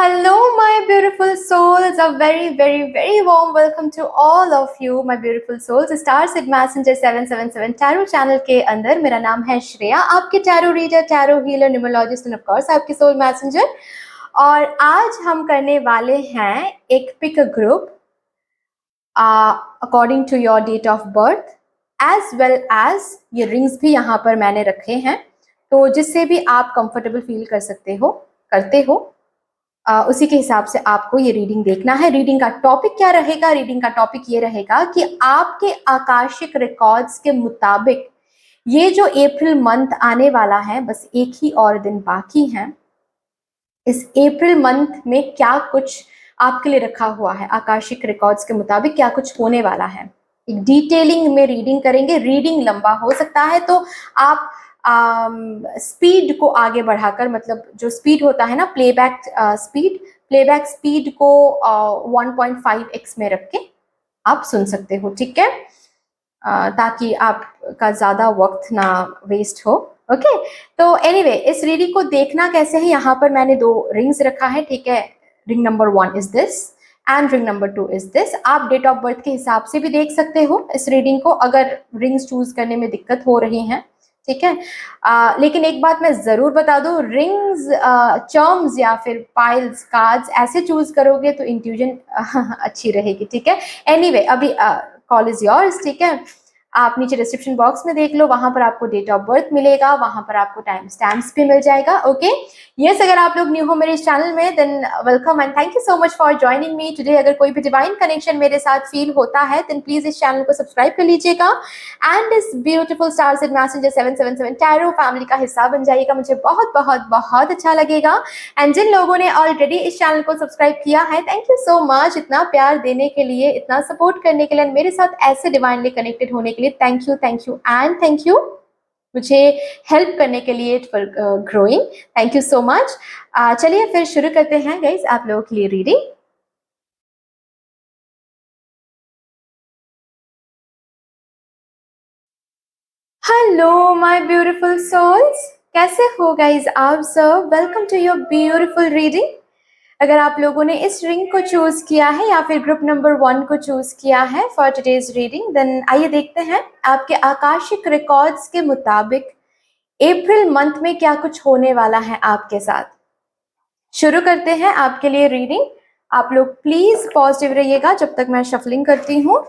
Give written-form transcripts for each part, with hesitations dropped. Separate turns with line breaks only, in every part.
Hello, my beautiful souls. A very, very, very warm welcome to all of you, my beautiful souls. Star Seed Messenger 777 tarot channel के अंदर मेरा नाम है श्रेया, आपके tarot reader, tarot healer, numerologist and of course आपके soul messenger. और आज हम करने वाले हैं एक pick group according to your date of birth, as well as ये रिंग्स भी यहाँ पर मैंने रखे हैं, तो जिससे भी आप कंफर्टेबल फील कर सकते हो, करते हो, उसी के हिसाब से आपको ये रीडिंग देखना है। रीडिंग का टॉपिक क्या रहेगा? रीडिंग का टॉपिक ये रहेगा कि आपके आकाशिक रिकॉर्ड्स के मुताबिक ये जो अप्रैल मंथ आने वाला है, बस एक ही और दिन बाकी है, इस अप्रैल मंथ में क्या कुछ आपके लिए रखा हुआ है, आकाशिक रिकॉर्ड्स के मुताबिक क्या कुछ होने वाला है। एक डिटेलिंग में रीडिंग करेंगे। रीडिंग लंबा हो सकता है, तो आप स्पीड को आगे बढ़ाकर, मतलब जो स्पीड होता है ना, प्लेबैक स्पीड को 1.5x में रख के आप सुन सकते हो, ठीक है, ताकि आपका ज़्यादा वक्त ना वेस्ट हो। ओके, तो एनीवे, इस रीडिंग को देखना कैसे है, यहाँ पर मैंने 2 रिंग्स रखा है, ठीक है। Ring number 1 is this and ring number 2 is this. आप डेट ऑफ बर्थ के हिसाब से भी देख सकते हो इस रीडिंग को, अगर रिंग्स चूज करने में दिक्कत हो रही हैं, ठीक है। लेकिन एक बात मैं ज़रूर बता दूं, रिंग्स, चर्म्स या फिर पाइल्स, कार्ड्स ऐसे चूज करोगे तो इंट्यूजन अच्छी रहेगी, ठीक है। एनीवे, अभी कॉल इज योर्स, ठीक है। आप नीचे डिस्क्रिप्शन बॉक्स में देख लो, वहां पर आपको डेट ऑफ बर्थ मिलेगा, वहां पर आपको टाइम स्टैम्प्स भी मिल जाएगा। ओके, यस, अगर आप लोग न्यू हो मेरे इस चैनल में, than welcome and thank you so much for joining me today. अगर कोई भी डिवाइन कनेक्शन मेरे साथ फील होता है, देन प्लीज इस चैनल को सब्सक्राइब कर लीजिएगा एंड इस beautiful star seed messenger 777 tarot family का हिस्सा बन जाइएगा। मुझे बहुत बहुत बहुत अच्छा लगेगा। एंड जिन लोगों ने ऑलरेडी इस चैनल को सब्सक्राइब किया है, थैंक यू सो मच, इतना प्यार देने के लिए, इतना सपोर्ट करने के लिए, मेरे साथ ऐसे डिवाइनली कनेक्टेड होने के लिए thank you and thank you. मुझे हेल्प करने के लिए for growing, thank you so much. चलिए फिर शुरू करते हैं गाइज आप लोगों के लिए reading. Hello my beautiful souls, कैसे हो गाइज आप सब? Welcome to your beautiful reading. अगर आप लोगों ने इस रिंग को चूज किया है या फिर ग्रुप नंबर 1 को चूज किया है फॉर टुडेज रीडिंग, देन आइए देखते हैं आपके आकाशिक रिकॉर्ड्स के मुताबिक अप्रैल मंथ में क्या कुछ होने वाला है आपके साथ। शुरू करते हैं आपके लिए रीडिंग। आप लोग प्लीज पॉजिटिव रहिएगा जब तक मैं शफलिंग करती हूँ।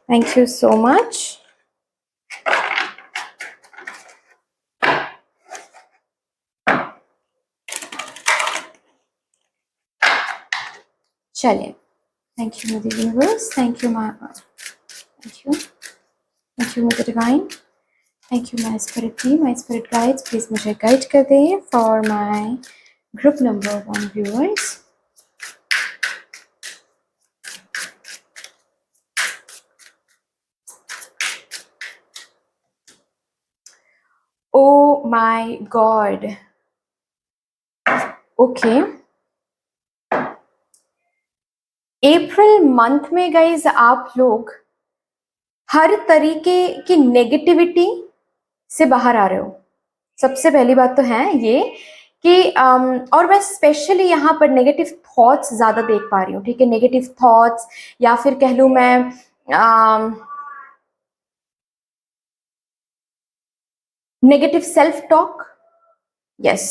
Thank you so much. चलिए, thank you mother universe, thank you mother divine, thank you my spirit team, my spirit guides, please मुझे गाइड कर दें for my group number 1 viewers. Oh my God. Okay, April month में guys आप लोग हर तरीके की negativity से बाहर आ रहे हो। सबसे पहली बात तो है ये कि और मैं स्पेशली यहाँ पर नेगेटिव थॉट्स ज़्यादा देख पा रही हूँ, ठीक है। नेगेटिव थॉट्स, या फिर कह लूँ मैं negative self talk, yes,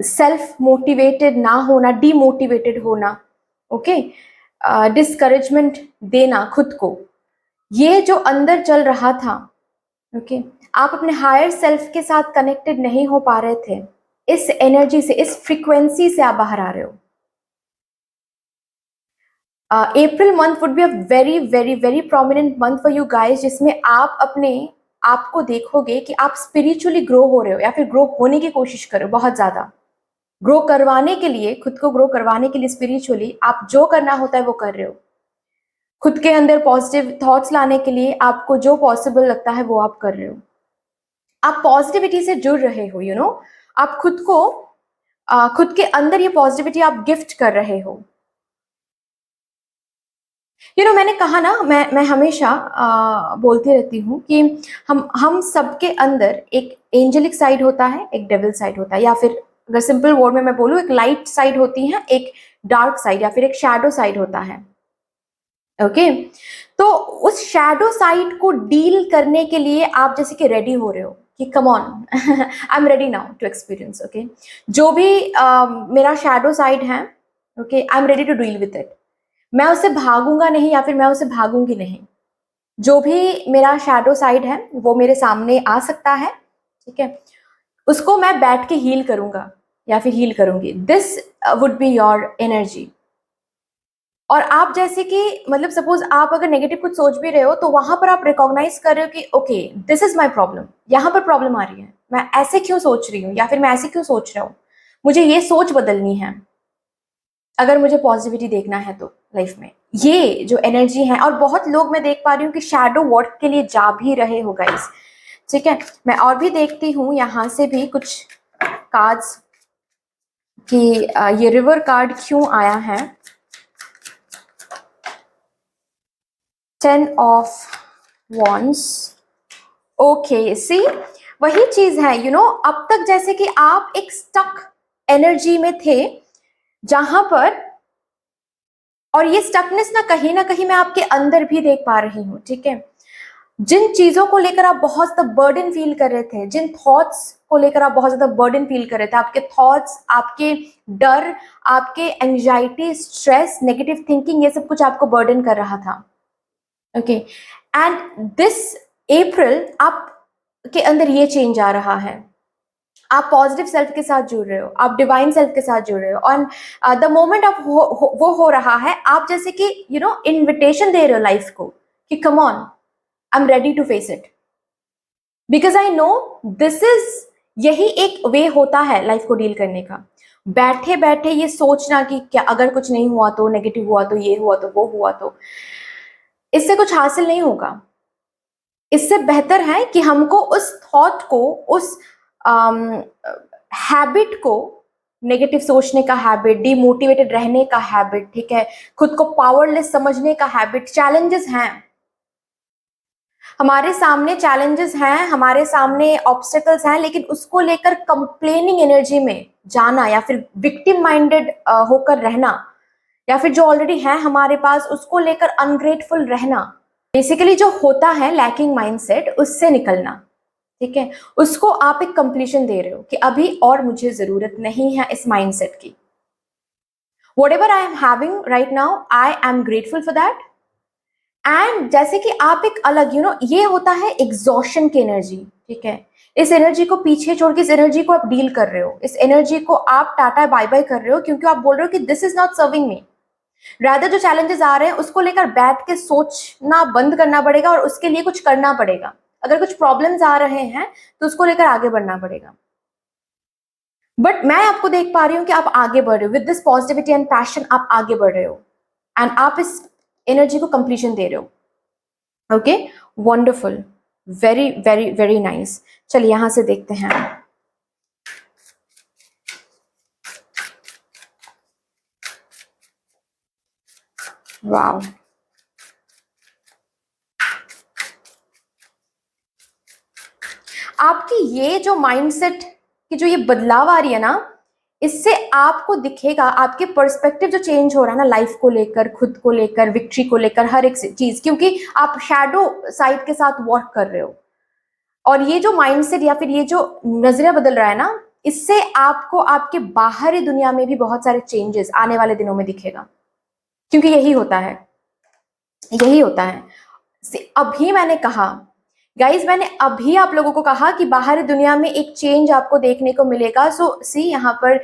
self motivated ना होना, डीमोटिवेटेड होना, ओके, डिस्करेजमेंट देना खुद को, ये जो अंदर चल रहा था, ओके, आप अपने हायर सेल्फ के साथ कनेक्टेड नहीं हो पा रहे थे। इस एनर्जी से, इस फ्रीक्वेंसी से आप बाहर आ रहे हो। April month would be a very very very prominent month for you guys, जिसमें आप अपने आप को देखोगे कि आप स्पिरिचुअली ग्रो हो रहे हो या फिर ग्रो होने की कोशिश कर रहे हो। बहुत ज़्यादा ग्रो करवाने के लिए, खुद को ग्रो करवाने के लिए स्पिरिचुअली आप जो करना होता है वो कर रहे हो। खुद के अंदर पॉजिटिव थॉट्स लाने के लिए आपको जो पॉसिबल लगता है वो आप कर रहे हो। आप पॉजिटिविटी से जुड़ रहे हो, यू नो, आप खुद को खुद के अंदर ये पॉजिटिविटी आप गिफ्ट कर रहे हो। मैंने कहा ना, मैं हमेशा बोलती रहती हूँ कि हम सबके अंदर एक एंजेलिक साइड होता है, एक डेविल साइड होता है, या फिर अगर सिंपल वर्ड में मैं बोलूँ, एक लाइट साइड होती है, एक डार्क साइड या फिर एक शैडो साइड होता है। ओके, तो उस शैडो साइड को डील करने के लिए आप जैसे कि रेडी हो रहे हो कि come on, I am ready now to experience. Okay, जो भी मेरा शैडो साइड है, okay, I am ready to deal with it. मैं उससे भागूंगा नहीं या फिर मैं उससे भागूंगी नहीं। जो भी मेरा शैडो साइड है वो मेरे सामने आ सकता है, ठीक है, उसको मैं बैठ के हील करूंगा या फिर हील करूंगी। This would be your energy. और आप जैसे कि मतलब सपोज आप अगर नेगेटिव कुछ सोच भी रहे हो तो वहां पर आप रिकॉग्नाइज कर रहे हो कि okay, this is my problem, यहाँ पर प्रॉब्लम आ रही है, मैं ऐसे क्यों सोच रही हूँ या फिर मैं ऐसे क्यों सोच रहा हूँ, मुझे ये सोच बदलनी है अगर मुझे पॉजिटिविटी देखना है तो लाइफ में। ये जो एनर्जी है, और बहुत लोग मैं देख पा रही हूँ कि शैडो वर्क के लिए जा भी रहे हो गाइस, ठीक है। मैं और भी देखती हूँ यहाँ से भी कुछ कार्ड्स कि ये रिवर कार्ड क्यों आया है। 10 ऑफ वॉन्ड्स। ओके, सी वही चीज है, अब तक जैसे कि आप एक स्टक एनर्जी में थे जहां पर, और ये स्टकनेस ना कहीं मैं आपके अंदर भी देख पा रही हूँ, ठीक है। जिन चीजों को लेकर आप बहुत ज्यादा बर्डन फील कर रहे थे, जिन थॉट्स को लेकर आप बहुत ज्यादा बर्डन फील कर रहे थे, आपके थॉट्स, आपके डर, आपके एंजाइटी, स्ट्रेस, नेगेटिव थिंकिंग, ये सब कुछ आपको बर्डन कर रहा था। ओके, एंड दिस अप्रैल आप के अंदर ये चेंज आ रहा है। आप पॉजिटिव सेल्फ के साथ जुड़ रहे हो, आप डिवाइन सेल्फ के साथ जुड़ रहे हो, और द मोमेंट ऑफ वो हो रहा है, आप जैसे कि इनविटेशन दे रहे हो लाइफ को कि come on, I am ready to face it, because I know this is, यही एक वे होता है लाइफ को डील करने का। बैठे बैठे ये सोचना कि क्या अगर कुछ नहीं हुआ तो, नेगेटिव हुआ तो, ये हुआ तो, वो हुआ तो, इससे कुछ हासिल नहीं होगा। इससे बेहतर है कि हमको उस थॉट को, उस हैबिट को, नेगेटिव सोचने का हैबिट, डिमोटिवेटेड रहने का हैबिट, ठीक है, खुद को पावरलेस समझने का हैबिट, चैलेंजेस हैं हमारे सामने, चैलेंजेस हैं हमारे सामने, ऑब्स्टेकल्स हैं, लेकिन उसको लेकर कंप्लेनिंग एनर्जी में जाना या फिर विक्टिम माइंडेड होकर रहना, या फिर जो ऑलरेडी है हमारे पास उसको लेकर अनग्रेटफुल रहना, बेसिकली जो होता है लैकिंग माइंडसेट, उससे निकलना, ठीक है, उसको आप एक कंप्लीशन दे रहे हो कि अभी और मुझे जरूरत नहीं है इस माइंडसेट की। Whatever I am having right now, I am grateful for that. And जैसे कि आप एक अलग ये होता है एग्जॉशन की एनर्जी, ठीक है, इस एनर्जी को पीछे छोड़ के इस एनर्जी को आप डील कर रहे हो, इस एनर्जी को आप टाटा बाय बाय कर रहे हो, क्योंकि आप बोल रहे हो कि this is not serving me. Rather जो चैलेंजेस आ रहे हैं उसको लेकर बैठ के सोचना बंद करना पड़ेगा और उसके लिए कुछ करना पड़ेगा। अगर कुछ प्रॉब्लम्स आ रहे हैं तो उसको लेकर आगे बढ़ना पड़ेगा। बट मैं आपको देख पा रही हूँ कि आप आगे बढ़ रहे हो with this positivity and passion, आप आगे बढ़ रहे हो एंड आप इस एनर्जी को कंप्लीशन दे रहे हो। Okay, wonderful, very very very nice. चलिए यहां से देखते हैं। वाओ, आपकी ये जो माइंडसेट की जो ये बदलाव आ रही है ना, इससे आपको दिखेगा, आपके पर्सपेक्टिव जो चेंज हो रहा है ना लाइफ को लेकर, खुद को लेकर, विक्ट्री को लेकर, हर एक चीज, क्योंकि आप शैडो साइड के साथ वर्क कर रहे हो। और ये जो माइंडसेट या फिर ये जो नजरिया बदल रहा है ना, इससे आपको आपके बाहरी दुनिया में भी बहुत सारे चेंजेस आने वाले दिनों में दिखेगा, क्योंकि यही होता है, यही होता है। अभी मैंने कहा गाइज, मैंने अभी आप लोगों को कहा कि बाहरी दुनिया में एक चेंज आपको देखने को मिलेगा। सो सी, यहाँ पर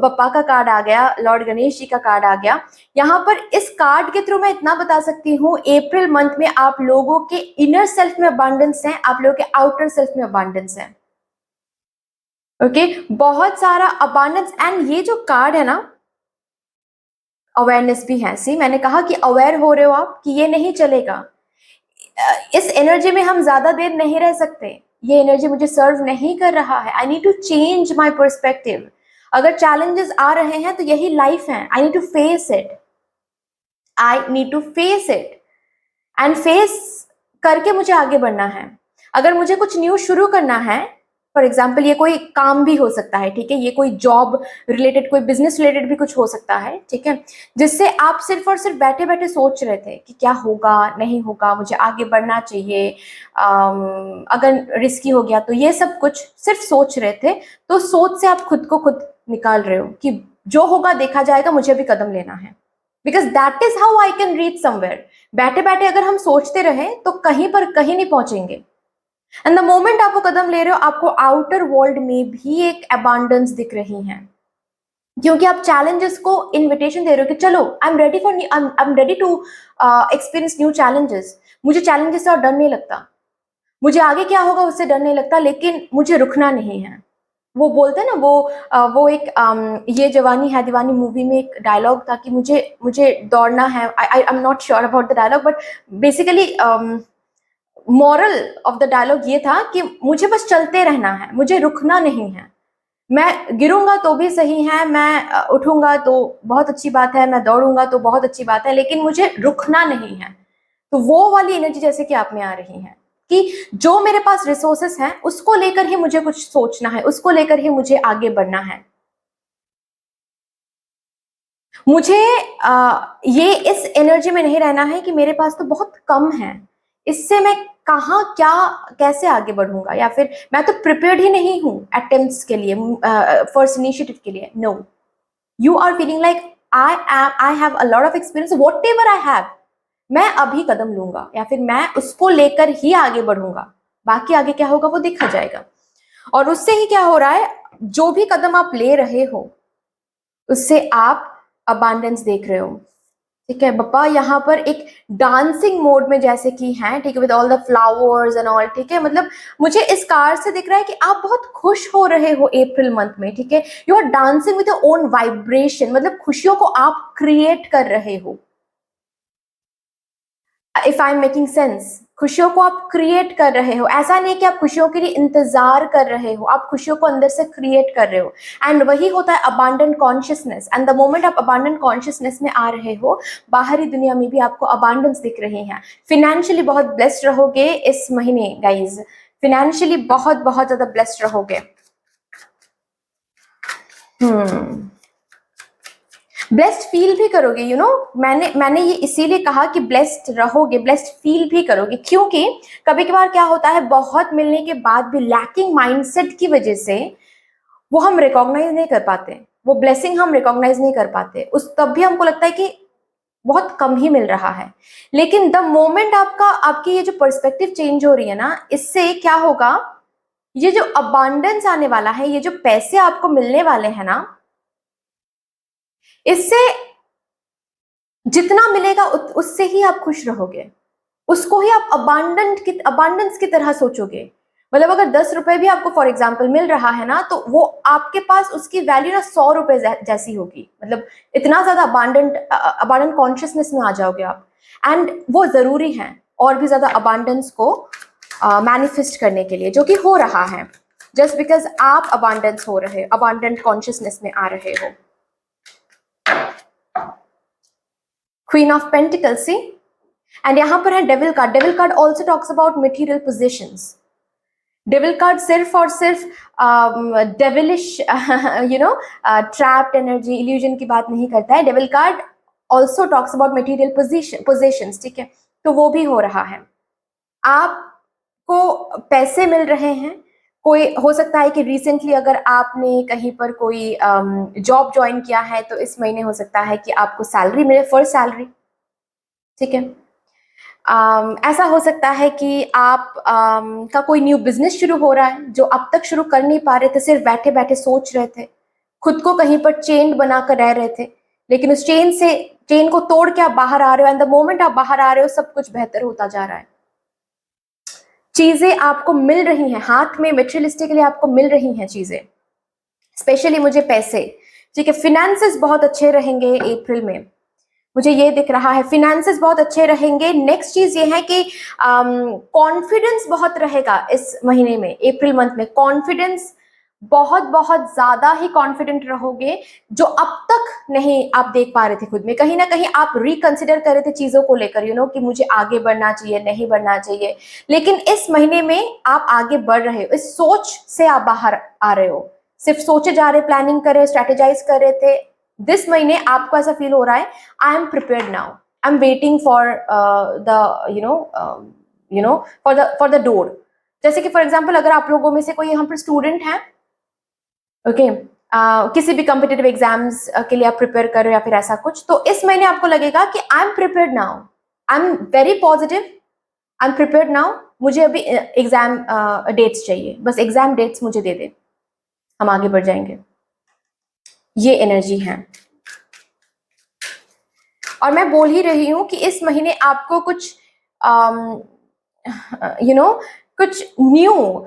बप्पा का कार्ड आ गया, लॉर्ड गणेश जी का कार्ड आ गया। यहाँ पर इस कार्ड के थ्रू मैं इतना बता सकती हूँ, अप्रैल मंथ में आप लोगों के इनर सेल्फ में अबांडेंस है, आप लोगों के आउटर सेल्फ में अबांडेंस है। ओके, बहुत सारा अबांडेंस। एंड ये जो कार्ड है ना, अवेयरनेस भी है। सी, मैंने कहा कि अवेयर हो रहे हो आप कि ये नहीं चलेगा, इस एनर्जी में हम ज्यादा देर नहीं रह सकते, ये एनर्जी मुझे सर्व नहीं कर रहा है, I need to change my perspective. अगर चैलेंजेस आ रहे हैं तो यही लाइफ है, I need to face it. I need to face it, and face करके मुझे आगे बढ़ना है। अगर मुझे कुछ न्यू शुरू करना है, फॉर एग्जाम्पल ये कोई काम भी हो सकता है, ठीक है, ये कोई जॉब रिलेटेड, कोई बिजनेस रिलेटेड भी कुछ हो सकता है, ठीक है, जिससे आप सिर्फ और सिर्फ बैठे बैठे सोच रहे थे कि क्या होगा, नहीं होगा, मुझे आगे बढ़ना चाहिए, अगर रिस्की हो गया तो, ये सब कुछ सिर्फ सोच रहे थे। तो सोच से आप खुद को खुद निकाल रहे हो कि जो होगा देखा जाएगा, मुझे भी कदम लेना है, because that is how I can reach somewhere. बैठे बैठे अगर हम सोचते रहे तो कहीं पर कहीं नहीं पहुंचेंगे। एंड द मोमेंट आप वो कदम ले रहे हो, आपको आउटर वर्ल्ड में भी एक अबांडेंस दिख रही है, क्योंकि आप चैलेंजेस को इनविटेशन दे रहे हो कि चलो, I am ready for, I am ready to experience new challenges. मुझे चैलेंजेस से और डर नहीं लगता, मुझे आगे क्या होगा उससे डर नहीं लगता, लेकिन मुझे रुकना नहीं है। वो बोलते हैं ना, वो एक ये जवानी है दीवानी मूवी में एक डायलॉग था कि मुझे मुझे दौड़ना है। I am not sure about the dialogue, but basically moral of the dialogue ये था कि मुझे बस चलते रहना है, मुझे रुकना नहीं है। मैं गिरूंगा तो भी सही है, मैं उठूंगा तो बहुत अच्छी बात है, मैं दौड़ूंगा तो बहुत अच्छी बात है, लेकिन मुझे रुकना नहीं है। तो वो वाली एनर्जी जैसे कि आप में आ रही है कि जो मेरे पास रिसोर्सेस हैं उसको लेकर ही मुझे कुछ सोचना है, उसको लेकर ही मुझे आगे बढ़ना है। मुझे ये इस एनर्जी में नहीं रहना है कि मेरे पास तो बहुत कम है, इससे मैं कहाँ क्या कैसे आगे बढ़ूंगा, या फिर मैं तो प्रिपेयर्ड ही नहीं हूँ अटेम्प्ट्स के लिए, फर्स्ट इनिशिएटिव के लिए। No, you are feeling like I have a lot of experience, whatever I have, मैं अभी कदम लूंगा या फिर मैं उसको लेकर ही आगे बढ़ूंगा, बाकी आगे क्या होगा वो देखा जाएगा। और उससे ही क्या हो रहा है, जो भी कदम आप ले रहे हो उससे आप अबांडेंस देख रहे हो, ठीक है। पापा यहाँ पर एक डांसिंग मोड में जैसे कि हैं, ठीक है, with all the flowers and all, ठीक है, मतलब मुझे इस कार से दिख रहा है कि आप बहुत खुश हो रहे हो अप्रैल मंथ में, ठीक है। You are dancing with your own vibration, मतलब खुशियों को आप क्रिएट कर रहे हो। If I am making sense, खुशियों को आप क्रिएट कर रहे हो, ऐसा नहीं कि आप खुशियों के लिए इंतजार कर रहे हो, आप खुशियों को अंदर से क्रिएट कर रहे हो। एंड वही होता है abundant consciousness. And the moment आप अबांडेंट कॉन्शियसनेस में आ रहे हो, बाहरी दुनिया में भी आपको अबांडेंस दिख रहे हैं। फिनेंशियली बहुत ब्लेस्ड रहोगे इस महीने गाइज, फिनेंशियली बहुत बहुत ज्यादा ब्लेस्ड रहोगे। ब्लेस्ड फील भी करोगे, यू नो, मैंने ये इसीलिए कहा कि ब्लेस्ड रहोगे, ब्लेस्ड फील भी करोगे, क्योंकि कभी कभार क्या होता है, बहुत मिलने के बाद भी लैकिंग माइंडसेट की वजह से वो हम रिकॉग्नाइज नहीं कर पाते, वो ब्लेसिंग हम रिकॉग्नाइज नहीं कर पाते, उस तब भी हमको लगता है कि बहुत कम ही मिल रहा है। लेकिन द मोमेंट आपकी ये जो पर्सपेक्टिव चेंज हो रही है ना, इससे क्या होगा, ये जो अबांडेंस आने वाला है, ये जो पैसे आपको मिलने वाले हैं ना, इससे जितना मिलेगा उससे ही आप खुश रहोगे, उसको ही आप अबांडेंस की तरह सोचोगे। मतलब अगर 10 रुपए भी आपको फॉर एग्जाम्पल मिल रहा है ना, तो वो आपके पास उसकी वैल्यू ना 100 रुपए जैसी होगी। मतलब इतना ज्यादा अबांडेंट कॉन्शियसनेस में आ जाओगे आप। एंड वो जरूरी है और भी ज्यादा अबांडेंस को मैनिफेस्ट करने के लिए, जो कि हो रहा है जस्ट बिकॉज आप अबांडेंट कॉन्शियसनेस में आ रहे हो। Queen of pentacles, see, and यहां पर है devil card. Devil card also talks about material possessions. Devil card सिर्फ और सिर्फ devilish you know trapped energy, illusion की बात नहीं करता है। Devil card also talks about material possessions, ठीक है। तो वो भी हो रहा है, आपको पैसे मिल रहे हैं। कोई हो सकता है कि रिसेंटली अगर आपने कहीं पर कोई जॉब ज्वाइन किया है, तो इस महीने हो सकता है कि आपको सैलरी मिले, फर्स्ट सैलरी, ठीक है। ऐसा हो सकता है कि आप का कोई न्यू बिजनेस शुरू हो रहा है, जो अब तक शुरू कर नहीं पा रहे थे, सिर्फ बैठे बैठे सोच रहे थे, खुद को कहीं पर चेन बनाकर रह रहे थे, लेकिन उस चेन को तोड़ के आप बाहर आ रहे हो। एंड द मोमेंट आप बाहर आ रहे हो, सब कुछ बेहतर होता जा रहा है, चीजें आपको मिल रही हैं हाथ में, मेटेरियलिस्टिकली आपको मिल रही हैं चीजें, स्पेशली मुझे पैसे, ठीक है। फिनेंसेस बहुत अच्छे रहेंगे अप्रैल में, मुझे ये दिख रहा है, फिनेंसेस बहुत अच्छे रहेंगे। नेक्स्ट चीज ये है कि कॉन्फिडेंस बहुत रहेगा इस महीने में, अप्रैल मंथ में कॉन्फिडेंस बहुत बहुत ज्यादा ही कॉन्फिडेंट रहोगे, जो अब तक नहीं आप देख पा रहे थे खुद में। कहीं ना कहीं आप रिकंसिडर कर रहे थे चीजों को लेकर, कि मुझे आगे बढ़ना चाहिए, नहीं बढ़ना चाहिए, लेकिन इस महीने में आप आगे बढ़ रहे हो, इस सोच से आप बाहर आ रहे हो। सिर्फ सोचे जा रहे, प्लानिंग कर रहे, स्ट्रेटेजाइज कर रहे थे। दिस महीने आपको ऐसा फील हो रहा है, I M prepared now, I am waiting for the for the door. जैसे कि फॉर एग्जाम्पल, अगर आप लोगों में से कोई यहाँ पर स्टूडेंट है, ओके, किसी भी कॉम्पिटिटिव एग्जाम्स के लिए आप प्रिपेयर कर रहे हो या फिर ऐसा कुछ, तो इस महीने आपको लगेगा कि I am prepared now, I am very positive, I am prepared now. मुझे अभी एग्जाम डेट्स चाहिए, बस एग्जाम डेट्स मुझे दे दे, हम आगे बढ़ जाएंगे। ये एनर्जी है। और मैं बोल ही रही हूं कि इस महीने आपको कुछ कुछ न्यू,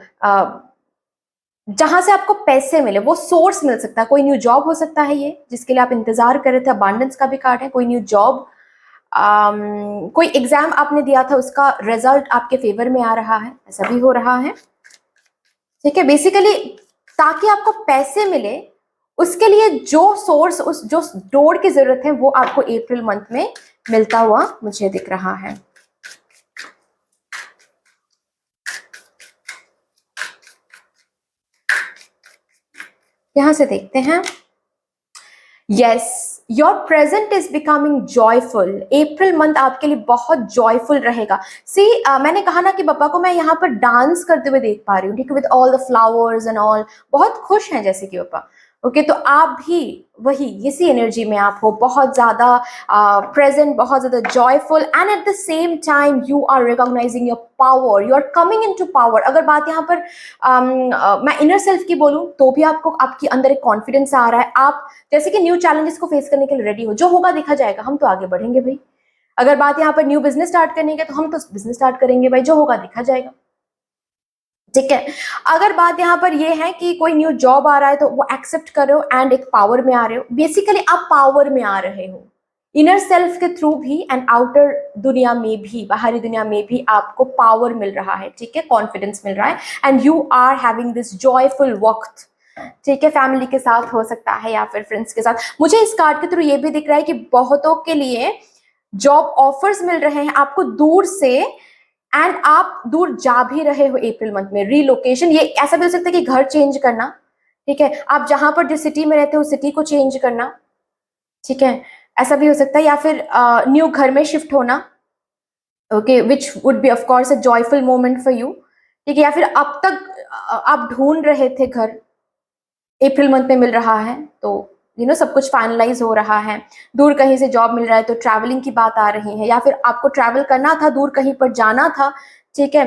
जहां से आपको पैसे मिले, वो सोर्स मिल सकता है। कोई न्यू जॉब हो सकता है ये, जिसके लिए आप इंतजार कर रहे थे। अबांडेंस का भी कार्ड है, कोई न्यू जॉब, कोई एग्जाम आपने दिया था, उसका रिजल्ट आपके फेवर में आ रहा है, ऐसा भी हो रहा है। ठीक है, बेसिकली ताकि आपको पैसे मिले, उसके लिए जो सोर्स, उस जो डोर की जरूरत है, वो आपको अप्रैल मंथ में मिलता हुआ मुझे दिख रहा है। यहां से देखते हैं। Yes, your present is becoming joyful. April month आपके लिए बहुत जॉयफुल रहेगा। सी, मैंने कहा ना कि पापा को मैं यहाँ पर डांस करते हुए देख पा रही हूँ, ठीक है, with all the flowers and all, बहुत खुश हैं जैसे कि पापा। ओके, तो आप भी वही इसी एनर्जी में आप हो, बहुत ज्यादा प्रेजेंट, बहुत ज्यादा joyful, and at the same time you are recognising your power, you are coming into power. अगर बात यहाँ पर मैं इनर सेल्फ की बोलूँ, तो भी आपको, आपके अंदर एक कॉन्फिडेंस आ रहा है। आप जैसे कि न्यू चैलेंजेस को फेस करने के लिए रेडी हो, जो होगा देखा जाएगा, हम तो आगे बढ़ेंगे भाई। अगर बात यहाँ पर न्यू बिजनेस स्टार्ट करने की, तो हम तो बिजनेस स्टार्ट करेंगे भाई, जो होगा देखा जाएगा। ठीक है, अगर बात यहाँ पर ये है कि कोई न्यू जॉब आ रहा है, तो वो एक्सेप्ट कर रहे हो एंड एक पावर में आ रहे हो। बेसिकली आप पावर में आ रहे हो, इनर सेल्फ के थ्रू भी एंड आउटर दुनिया में भी, बाहरी दुनिया में भी आपको पावर मिल रहा है। ठीक है, कॉन्फिडेंस मिल रहा है, and you are having this joyful वक्त। ठीक है, फैमिली के साथ हो सकता है या फिर फ्रेंड्स के साथ। मुझे इस कार्ड के थ्रू ये भी दिख रहा है कि बहुतों के लिए जॉब ऑफर्स मिल रहे हैं आपको दूर से, एंड आप दूर जा भी रहे हो अप्रैल मंथ में। रीलोकेशन, ये ऐसा भी हो सकता है कि घर चेंज करना, ठीक है, आप जहां पर जिस सिटी में रहते हो सिटी को चेंज करना, ठीक है, ऐसा भी हो सकता है, या फिर न्यू घर में शिफ्ट होना, okay, which would be of course a joyful moment for you. ठीक है, या फिर अब तक आप ढूंढ रहे थे घर, अप्रैल मंथ में मिल रहा है, तो सब कुछ फाइनलाइज हो रहा है। दूर कहीं से जॉब मिल रहा है, तो ट्रैवलिंग की बात आ रही है, या फिर आपको ट्रैवल करना था, दूर कहीं पर जाना था, ठीक है,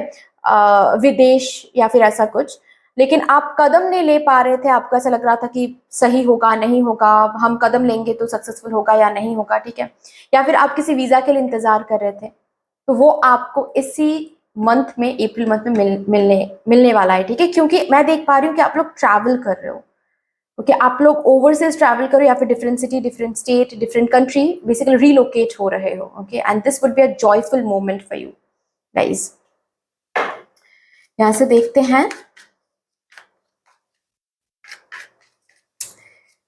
विदेश या फिर ऐसा कुछ, लेकिन आप कदम नहीं ले पा रहे थे। आपको ऐसा लग रहा था कि सही होगा, नहीं होगा, हम कदम लेंगे तो सक्सेसफुल होगा या नहीं होगा, ठीक है, या फिर आप किसी वीजा के लिए इंतजार कर रहे थे, तो वो आपको इसी मंथ में, अप्रैल मंथ में मिलने वाला है। ठीक है, क्योंकि मैं देख पा रही हूँ कि आप लोग ट्रैवल कर रहे हो। ओके, आप लोग ओवरसीज ट्रैवल करो, या फिर different city, different state, different country, basically relocate हो रहे हो। Okay, and this would be a joyful moment for you guys. यहां से देखते हैं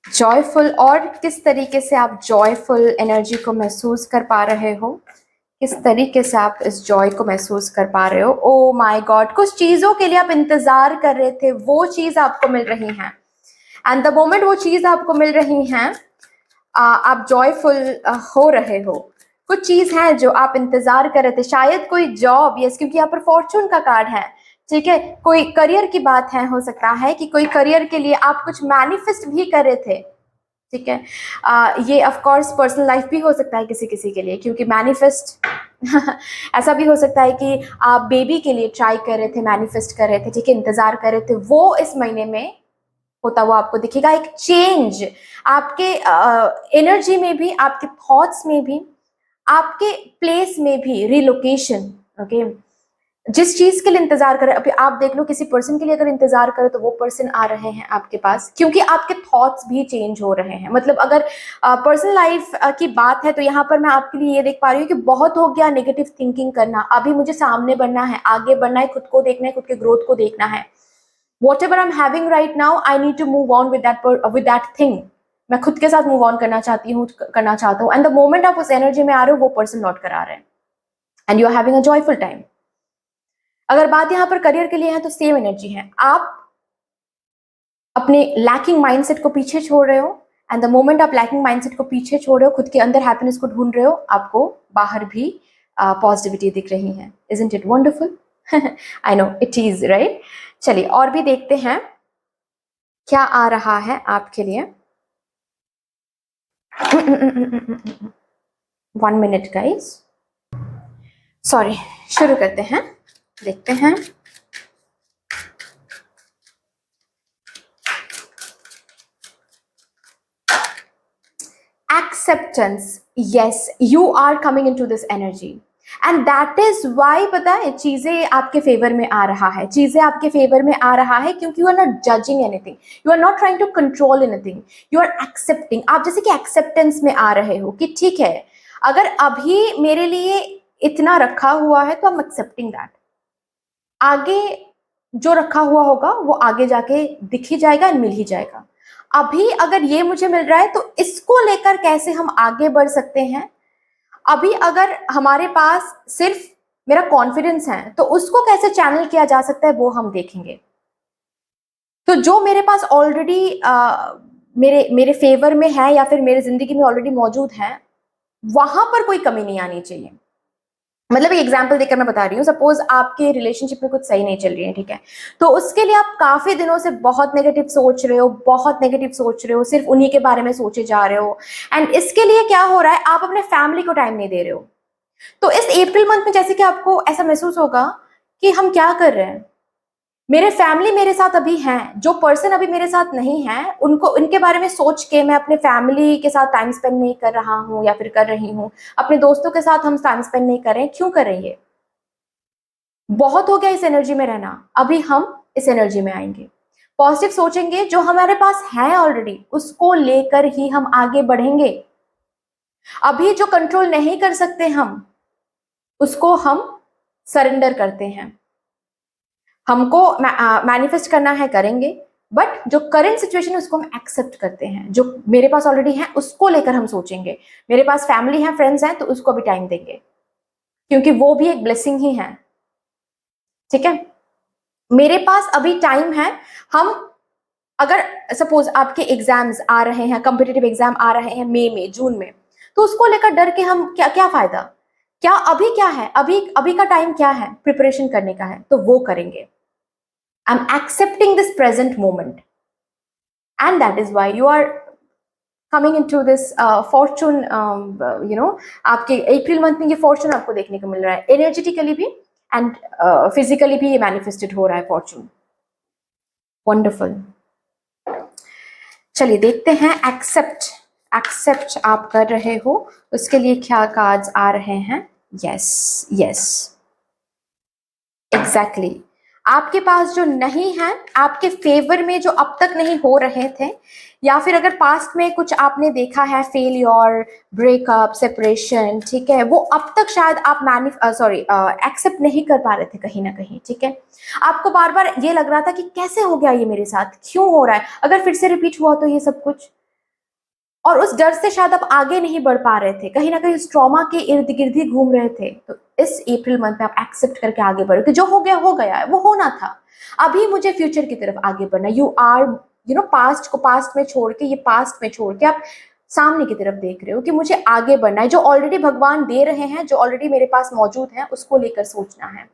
जॉयफुल, और किस तरीके से आप जॉयफुल एनर्जी को महसूस कर पा रहे हो, किस तरीके से आप इस जॉय को महसूस कर पा रहे हो। ओ माय गॉड, कुछ चीजों के लिए आप इंतजार कर रहे थे, वो चीज आपको मिल रही है, एंड द मोमेंट वो चीज आपको मिल रही है, आप जॉयफुल हो रहे हो। कुछ चीज है जो आप इंतजार कर रहे थे, शायद कोई जॉब, यस, क्योंकि यहाँ पर फॉर्चून का कार्ड है। ठीक है, कोई करियर की बात है, हो सकता है कि कोई करियर के लिए आप कुछ मैनिफेस्ट भी कर रहे थे। ठीक है, ये ऑफ कोर्स पर्सनल लाइफ भी हो सकता है किसी किसी के लिए, क्योंकि मैनिफेस्ट ऐसा भी हो सकता है कि आप बेबी के लिए ट्राई कर रहे थे, मैनिफेस्ट कर रहे थे, ठीक है, इंतजार कर रहे थे, वो इस महीने में होता हुआ आपको दिखेगा। एक चेंज आपके एनर्जी में भी, आपके थॉट्स में भी, आपके प्लेस में भी, रिलोकेशन। ओके, जिस चीज के लिए इंतजार कर रहे हैं, अभी आप देख लो, किसी पर्सन के लिए अगर इंतजार करो, तो वो पर्सन आ रहे हैं आपके पास, क्योंकि आपके थॉट्स भी चेंज हो रहे हैं। मतलब अगर पर्सनल लाइफ की बात है, तो यहाँ पर मैं आपके लिए ये देख पा रही हूँ कि बहुत हो गया नेगेटिव थिंकिंग करना, अभी मुझे सामने बढ़ना है, आगे बढ़ना है, खुद को देखना है, खुद के ग्रोथ को देखना है। Whatever I'm having right now, I need to move on with that thing. मैं खुद के साथ मूव ऑन करना चाहता हूँ, एंड द मोमेंट आप उस एनर्जी में आ रहे हो, वो पर्सन लौट कर आ रहे हैं, and you are having a joyful time. अगर बात यहाँ पर करियर के लिए है तो सेम एनर्जी है. आप अपने लैकिंग माइंडसेट को पीछे छोड़ रहे हो, एंड द मोमेंट आप लैकिंग माइंडसेट को पीछे छोड़ रहे हो, खुद के अंदर हैप्पीनेस को ढूंढ रहे हो, आपको बाहर भी पॉजिटिविटी दिख रही है. Isn't it wonderful? I know it is, right? चलिए और भी देखते हैं क्या आ रहा है आपके लिए. 1 मिनट गाइस, सॉरी. शुरू करते हैं, देखते हैं. Acceptance, yes, you are coming into this energy, and that is why पता है चीजें आपके फेवर में आ रहा है. चीजें आपके फेवर में आ रहा है क्योंकि you are not judging anything, you are not trying to control anything, you are accepting. आप जैसे कि एक्सेप्टेंस में आ रहे हो कि ठीक है, अगर अभी मेरे लिए इतना रखा हुआ है तो आई एम एक्सेप्टिंग दैट. आगे जो रखा हुआ होगा वो आगे जाके दिख ही जाएगा एंड मिल ही जाएगा. अभी अगर ये मुझे मिल रहा है तो इसको लेकर कैसे हम आगे बढ़ सकते हैं. अभी अगर हमारे पास सिर्फ मेरा कॉन्फिडेंस है तो उसको कैसे चैनल किया जा सकता है, वो हम देखेंगे. तो जो मेरे पास ऑलरेडी मेरे मेरे फेवर में है या फिर मेरे जिंदगी में ऑलरेडी मौजूद है, वहां पर कोई कमी नहीं आनी चाहिए. मतलब एक एग्जाम्पल देकर मैं बता रही हूँ. सपोज आपके रिलेशनशिप में कुछ सही नहीं चल रही है, ठीक है, तो उसके लिए आप काफी दिनों से बहुत नेगेटिव सोच रहे हो, बहुत नेगेटिव सोच रहे हो, सिर्फ उन्हीं के बारे में सोचे जा रहे हो, एंड इसके लिए क्या हो रहा है, आप अपने फैमिली को टाइम नहीं दे रहे हो. तो इस अप्रैल मंथ में जैसे कि आपको ऐसा महसूस होगा कि हम क्या कर रहे हैं, मेरे फैमिली मेरे साथ अभी हैं, जो पर्सन अभी मेरे साथ नहीं है उनको, उनके बारे में सोच के मैं अपने फैमिली के साथ टाइम स्पेंड नहीं कर रहा हूँ या फिर कर रही हूँ, अपने दोस्तों के साथ हम टाइम स्पेंड नहीं कर रहे हैं. क्यों कर रहे हैं? बहुत हो गया इस एनर्जी में रहना, अभी हम इस एनर्जी में आएंगे, पॉजिटिव सोचेंगे, जो हमारे पास है ऑलरेडी उसको लेकर ही हम आगे बढ़ेंगे. अभी जो कंट्रोल नहीं कर सकते हम, उसको हम सरेंडर करते हैं. हमको मैनिफेस्ट करना है, करेंगे, बट जो करंट सिचुएशन है उसको हम एक्सेप्ट करते हैं. जो मेरे पास ऑलरेडी है उसको लेकर हम सोचेंगे. मेरे पास फैमिली है, फ्रेंड्स हैं, तो उसको भी टाइम देंगे क्योंकि वो भी एक ब्लेसिंग ही है. ठीक है, मेरे पास अभी टाइम है. हम अगर सपोज आपके एग्जाम्स आ रहे हैं, कॉम्पिटिटिव एग्जाम आ रहे हैं मई में, जून में, तो उसको लेकर डर के हम क्या क्या फायदा, क्या अभी क्या है, अभी अभी का टाइम क्या है प्रिपरेशन करने का है, तो वो करेंगे. I'm accepting this present moment, and that is why you are coming into this fortune. आपके अप्रैल मंथ में ये फॉर्चून आपको देखने को मिल रहा है, एनर्जेटिकली भी एंड फिजिकली भी ये मैनिफेस्टेड हो रहा है फॉर्चून. वंडरफुल. चलिए देखते हैं एक्सेप्ट आप कर रहे हो, उसके लिए क्या कार्ड्स आ रहे हैं. Yes yes, exactly. आपके पास जो नहीं है, आपके फेवर में जो अब तक नहीं हो रहे थे, या फिर अगर पास्ट में कुछ आपने देखा है, फेलियर, ब्रेकअप, सेपरेशन, ठीक है, वो अब तक शायद आप एक्सेप्ट नहीं कर पा रहे थे कहीं ना कहीं. ठीक है, आपको बार बार ये लग रहा था कि कैसे हो गया ये मेरे साथ, क्यों हो रहा है, अगर फिर से रिपीट हुआ तो ये सब कुछ, और उस डर से शायद आप आगे नहीं बढ़ पा रहे थे, कहीं ना कहीं उस ट्रॉमा के इर्द गिर्द ही घूम रहे थे. तो इस अप्रैल मंथ में आप एक्सेप्ट करके आगे बढ़ो कि जो हो गया है, वो होना था, अभी मुझे फ्यूचर की तरफ आगे बढ़ना. यू आर पास्ट को पास्ट में छोड़ के, ये पास्ट में छोड़ के आप सामने की तरफ देख रहे हो कि मुझे आगे बढ़ना है. जो ऑलरेडी भगवान दे रहे हैं, जो ऑलरेडी मेरे पास मौजूद है, उसको लेकर सोचना है.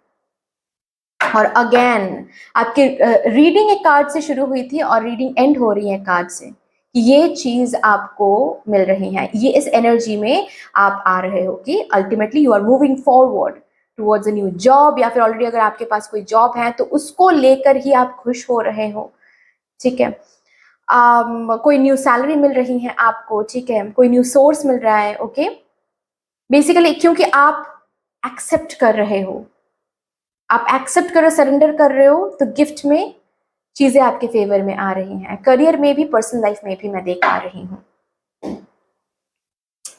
और अगेन आपकी रीडिंग एक कार्ड से शुरू हुई थी और रीडिंग एंड हो रही है कार्ड से, कि ये चीज आपको मिल रही है, ये इस एनर्जी में आप आ रहे हो कि ultimately you are moving forward towards a new job, या फिर ऑलरेडी अगर आपके पास कोई जॉब है तो उसको लेकर ही आप खुश हो रहे हो. ठीक है, कोई न्यू सैलरी मिल रही है आपको. ठीक है, कोई न्यू सोर्स मिल रहा है. ओके, बेसिकली क्योंकि आप एक्सेप्ट कर रहे हो, आप एक्सेप्ट कर रहे हो, सरेंडर कर रहे हो, तो गिफ्ट में चीजें आपके फेवर में आ रही हैं. करियर में भी, पर्सनल लाइफ में भी मैं देख पा रही हूँ.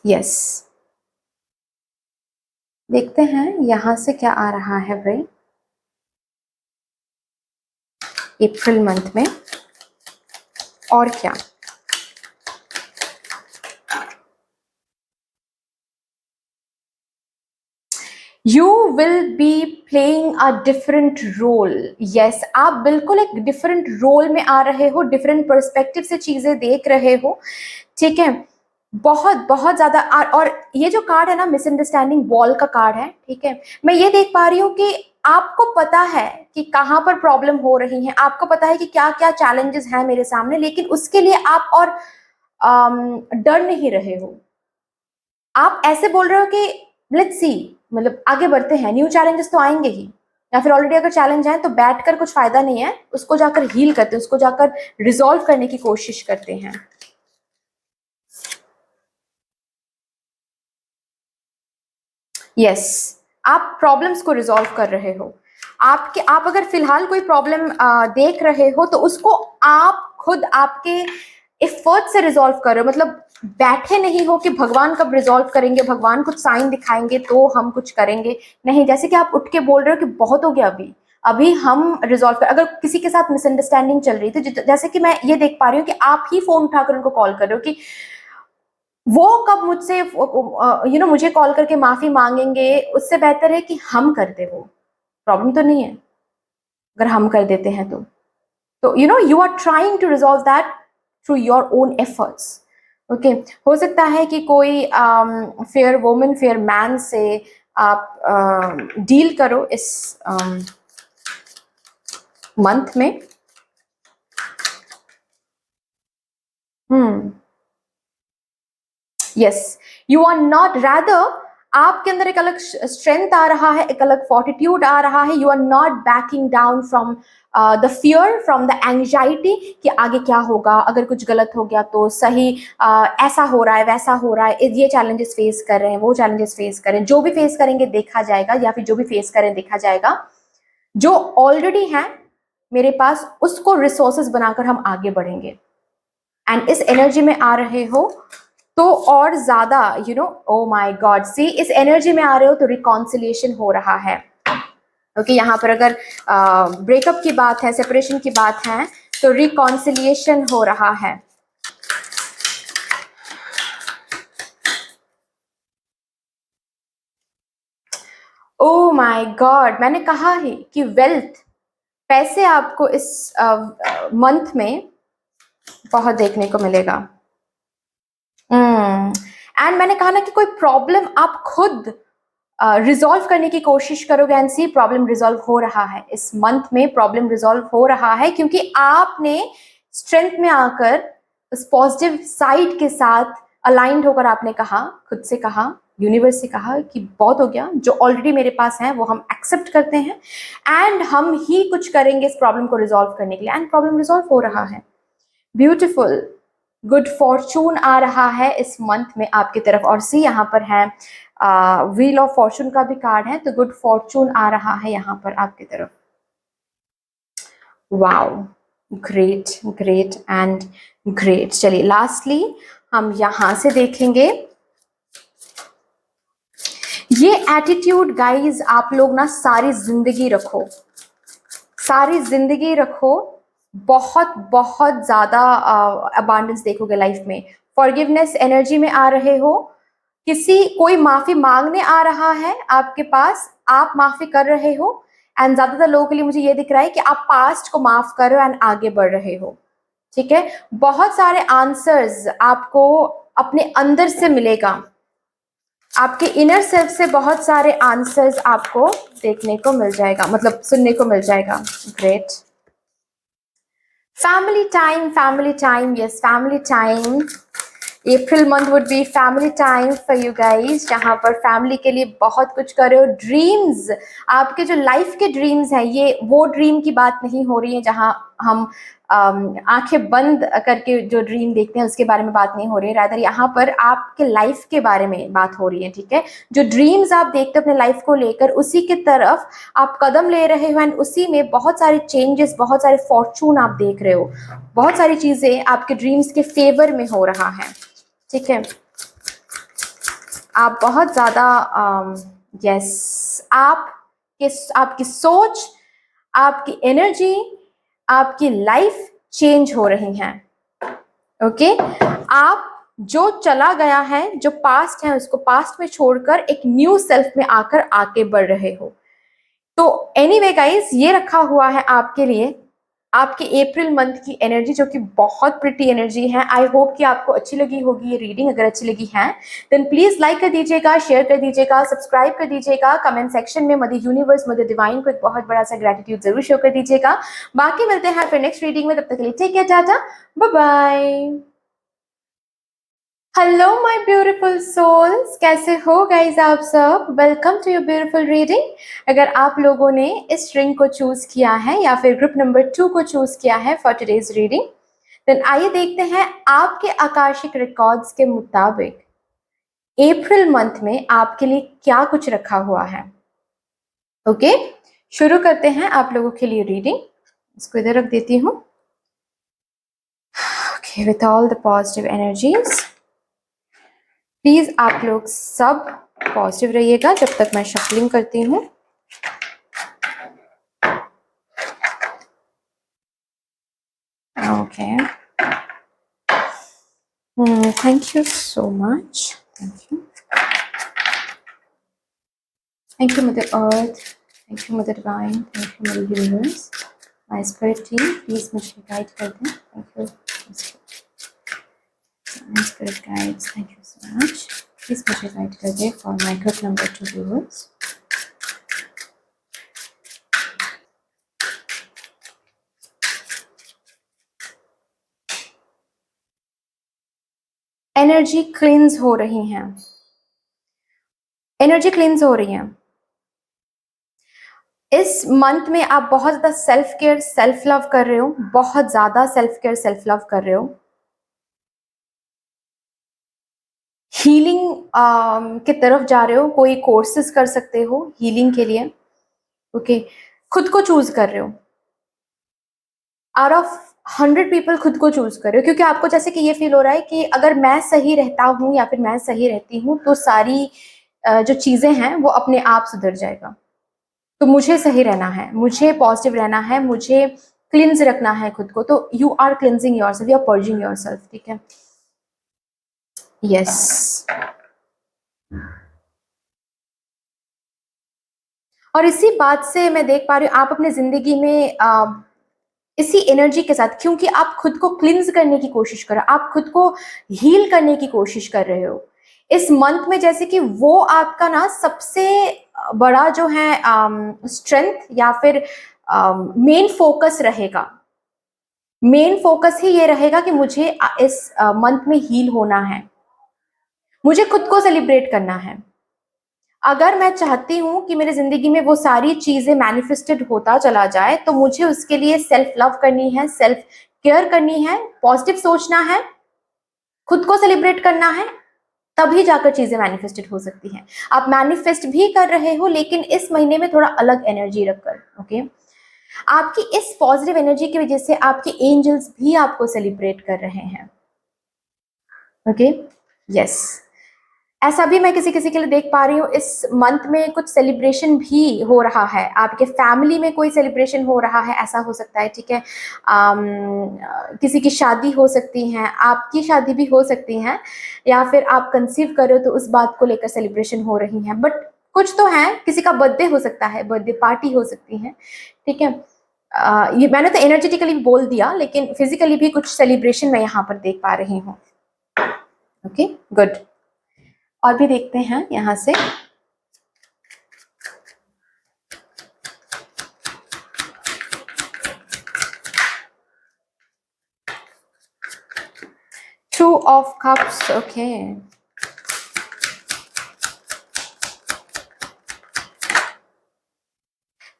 यस, देखते हैं यहां से क्या आ रहा है भाई. अप्रैल मंथ में और क्या? You will be playing a different role. Yes, आप बिल्कुल एक डिफरेंट रोल में आ रहे हो, डिफरेंट पर्सपेक्टिव से चीजें देख रहे हो, ठीक है। बहुत बहुत ज्यादा। और ये जो कार्ड है ना, मिसअंडरस्टैंडिंग वॉल का कार्ड है, ठीक है। मैं ये देख पा रही हूँ कि आपको पता है कि कहाँ पर प्रॉब्लम हो रही है, आपको पता है कि क्या क्या चैलेंजेस हैं मेरे सामने, लेकिन उसके लिए आप और डर नहीं रहे हो। आप ऐसे बोल रहे हो कि लेट्स सी, मतलब आगे बढ़ते हैं, न्यू चैलेंजेस तो आएंगे ही, या फिर ऑलरेडी अगर चैलेंज है तो बैठकर कुछ फायदा नहीं है, उसको जाकर हील करते हैं, उसको जाकर रिजॉल्व करने की कोशिश करते हैं। यस, आप प्रॉब्लम्स को रिजॉल्व कर रहे हो। आप अगर फिलहाल कोई प्रॉब्लम देख रहे हो तो उसको आप खुद आपके एफर्ट से रिजॉल्व कर रहे हो। मतलब बैठे नहीं हो कि भगवान कब रिजॉल्व करेंगे, भगवान कुछ साइन दिखाएंगे तो हम कुछ करेंगे। नहीं, जैसे कि आप उठ के बोल रहे हो कि बहुत हो गया, अभी अभी हम रिजॉल्व कर। अगर किसी के साथ मिसअंडरस्टैंडिंग चल रही थी, जैसे कि मैं ये देख पा रही हूँ कि आप ही फोन उठाकर उनको कॉल कर रहे हो कि वो कब मुझसे मुझे कॉल करके माफी मांगेंगे, उससे बेहतर है कि हम कर दे। वो प्रॉब्लम तो नहीं है अगर हम कर देते हैं तो you are trying to resolve that through your own efforts. Okay, हो सकता है कि कोई फेयर वुमन, फेयर मैन से आप डील करो इस मंथ में। Yes, you are not, rather आपके अंदर एक अलग स्ट्रेंथ आ रहा है, एक अलग फोर्टिट्यूड आ रहा है। You are not backing down from the fear, from the anxiety कि आगे क्या होगा, अगर कुछ गलत हो गया तो सही, ऐसा हो रहा है, वैसा हो रहा है, ये चैलेंजेस फेस कर रहे हैं, वो चैलेंजेस फेस कर रहे हैं। जो भी फेस करेंगे देखा जाएगा, या फिर जो भी फेस करें देखा जाएगा। जो ऑलरेडी है मेरे पास, उसको रिसोर्सेज बनाकर हम आगे बढ़ेंगे। एंड इस एनर्जी में आ रहे हो तो और ज्यादा ओ माय गॉड, सी इस एनर्जी में आ रहे हो तो रिकॉन्सिलिएशन हो रहा है। ओके, यहाँ पर अगर ब्रेकअप की बात है, सेपरेशन की बात है, तो रिकॉन्सिलिएशन हो रहा है। ओ माय गॉड, मैंने कहा ही कि वेल्थ, पैसे आपको इस मंथ में बहुत देखने को मिलेगा। एंड मैंने कहा ना कि कोई प्रॉब्लम आप खुद रिजॉल्व करने की कोशिश करोगे, एंड सी प्रॉब्लम रिजॉल्व हो रहा है इस मंथ में, प्रॉब्लम रिजॉल्व हो रहा है क्योंकि आपने स्ट्रेंथ में आकर उस पॉजिटिव साइड के साथ अलाइंड होकर आपने कहा, खुद से कहा, यूनिवर्स से कहा कि बहुत हो गया, जो ऑलरेडी मेरे पास है वो हम एक्सेप्ट करते हैं एंड हम ही कुछ करेंगे इस प्रॉब्लम को रिजॉल्व करने के लिए। एंड प्रॉब्लम रिजॉल्व हो रहा है। ब्यूटिफुल, गुड फॉर्चून आ रहा है इस मंथ में आपकी तरफ। और सी यहाँ पर है व्हील ऑफ फॉर्चून का भी कार्ड है, तो गुड फॉर्चून आ रहा है यहाँ पर आपकी तरफ। Wow, great great and great. चलिए लास्टली हम यहाँ से देखेंगे ये एटीट्यूड। गाइज आप लोग ना सारी जिंदगी रखो, सारी जिंदगी रखो, बहुत बहुत ज्यादा अबांडेंस देखोगे लाइफ में। फॉरगिवनेस एनर्जी में आ रहे हो, कोई माफी मांगने आ रहा है आपके पास, आप माफी कर रहे हो। एंड ज्यादातर लोगों के लिए मुझे ये दिख रहा है कि आप पास्ट को माफ कर रहे हो एंड आगे बढ़ रहे हो, ठीक है। बहुत सारे आंसर्स आपको अपने अंदर से मिलेगा, आपके इनर सेल्फ से बहुत सारे आंसर्स आपको देखने को मिल जाएगा, मतलब सुनने को मिल जाएगा। Great. family time, yes, family time। April month would be family time for you guys, जहाँ पर फैमिली के लिए बहुत कुछ कर रहे हो। ड्रीम्स, आपके जो लाइफ के ड्रीम्स हैं, ये वो ड्रीम की बात नहीं हो रही है जहाँ हम आंखें बंद करके जो ड्रीम देखते हैं उसके बारे में बात नहीं हो रही है। रादर यहाँ पर आपके लाइफ के बारे में बात हो रही है, ठीक है। जो ड्रीम्स आप देखते हो अपने लाइफ को लेकर, उसी की तरफ आप कदम ले रहे हो एंड उसी में बहुत सारे चेंजेस, बहुत सारे फॉर्चून आप देख रहे हो, बहुत सारी चीजें आपके ड्रीम्स के फेवर में हो रहा है, ठीक है। आप बहुत ज्यादा यस, आपकी सोच, आपकी एनर्जी आपकी लाइफ चेंज हो रही है। ओके, आप जो चला गया है, जो पास्ट है, उसको पास्ट में छोड़कर एक न्यू सेल्फ में आकर आगे बढ़ रहे हो। तो एनीवे गाइस, ये रखा हुआ है आपके लिए आपके अप्रैल मंथ की एनर्जी, जो कि बहुत प्रिटी एनर्जी है। आई होप कि आपको अच्छी लगी होगी ये रीडिंग। अगर अच्छी लगी है देन प्लीज लाइक कर दीजिएगा, शेयर कर दीजिएगा, सब्सक्राइब कर दीजिएगा, कमेंट सेक्शन में मदर यूनिवर्स, मदर डिवाइन को एक बहुत बड़ा सा ग्रेटिट्यूड जरूर शो कर दीजिएगा। बाकी मिलते हैं फिर नेक्स्ट रीडिंग में, तब तक के लिए take care, tata, bye bye. Hello my beautiful souls, कैसे हो गाइज आप सब? Welcome to your beautiful reading. अगर आप लोगों ने इस रिंग को चूज किया है या फिर ग्रुप नंबर 2 को चूज किया है फॉर टुडेज रीडिंग, देन आइए देखते हैं आपके आकाशिक रिकॉर्ड्स के मुताबिक अप्रैल मंथ में आपके लिए क्या कुछ रखा हुआ है। ओके, शुरू करते हैं आप लोगों के लिए रीडिंग। इसको इधर रख देती हूँ। Okay, with all the positive energies, please आप लोग सब पॉजिटिव रहिएगा जब तक मैं शफलिंग करती हूँ। Okay, thank you so much. Thank you mother earth, thank you mother divine, thank you mother universe. My spirit team please मुझे गाइड कर दें। Thank you my spirit guides, thank you so much. Please मुझे guide कर दें for my group number 2 viewers. Energy क्लींस हो रही हैं, energy क्लींस हो रही है। इस मंथ में आप बहुत ज्यादा सेल्फ केयर, सेल्फ लव कर रहे हो, बहुत ज्यादा सेल्फ केयर, सेल्फ लव कर रहे हो। हीलिंग की तरफ जा रहे हो, कोई कोर्सेज कर सकते हो हीलिंग के लिए। ओके, खुद को चूज कर रहे हो। आउट ऑफ 100 पीपल खुद को चूज कर रहे हो, क्योंकि आपको जैसे कि ये फील हो रहा है कि अगर मैं सही रहता हूँ या फिर मैं सही रहती हूँ तो सारी जो चीजें हैं वो अपने आप सुधर जाएगा। तो मुझे सही रहना है, मुझे पॉजिटिव रहना है, मुझे क्लिंज रखना है खुद को। तो you are cleansing yourself, you are purging yourself. ठीक है, यस। और इसी बात से मैं देख पा रही हूँ आप अपने जिंदगी में इसी एनर्जी के साथ, क्योंकि आप खुद को क्लिंज करने की कोशिश कर रहे हो, आप खुद को हील करने की कोशिश कर रहे हो इस मंथ में। जैसे कि वो आपका ना सबसे बड़ा जो है स्ट्रेंथ या फिर मेन फोकस रहेगा। मेन फोकस ही ये रहेगा कि मुझे इस मंथ में हील होना है, मुझे खुद को सेलिब्रेट करना है। अगर मैं चाहती हूँ कि मेरी जिंदगी में वो सारी चीजें मैनिफेस्टेड होता चला जाए, तो मुझे उसके लिए सेल्फ लव करनी है, सेल्फ केयर करनी है, पॉजिटिव सोचना है, खुद को सेलिब्रेट करना है, तभी जाकर चीजें मैनिफेस्टेड हो सकती हैं। आप मैनिफेस्ट भी कर रहे हो लेकिन इस महीने में थोड़ा अलग एनर्जी रखकर। ओके, आपकी इस पॉजिटिव एनर्जी की वजह से आपके एंजल्स भी आपको सेलिब्रेट कर रहे हैं। Okay, yes. ऐसा भी मैं किसी किसी के लिए देख पा रही हूँ इस मंथ में कुछ सेलिब्रेशन भी हो रहा है, आपके फैमिली में कोई सेलिब्रेशन हो रहा है, ऐसा हो सकता है। ठीक है, किसी की शादी हो सकती है, आपकी शादी भी हो सकती है, या फिर आप कंसीव कर रहे हो तो उस बात को लेकर सेलिब्रेशन हो रही है। बट कुछ तो है, किसी का बर्थडे हो सकता है, बर्थडे पार्टी हो सकती है। ठीक है, ये मैंने तो एनर्जेटिकली बोल दिया, लेकिन फिजिकली भी कुछ सेलिब्रेशन मैं यहाँ पर देख पा रही हूँ। Okay, good. और भी देखते हैं यहां से। Two of Cups, okay.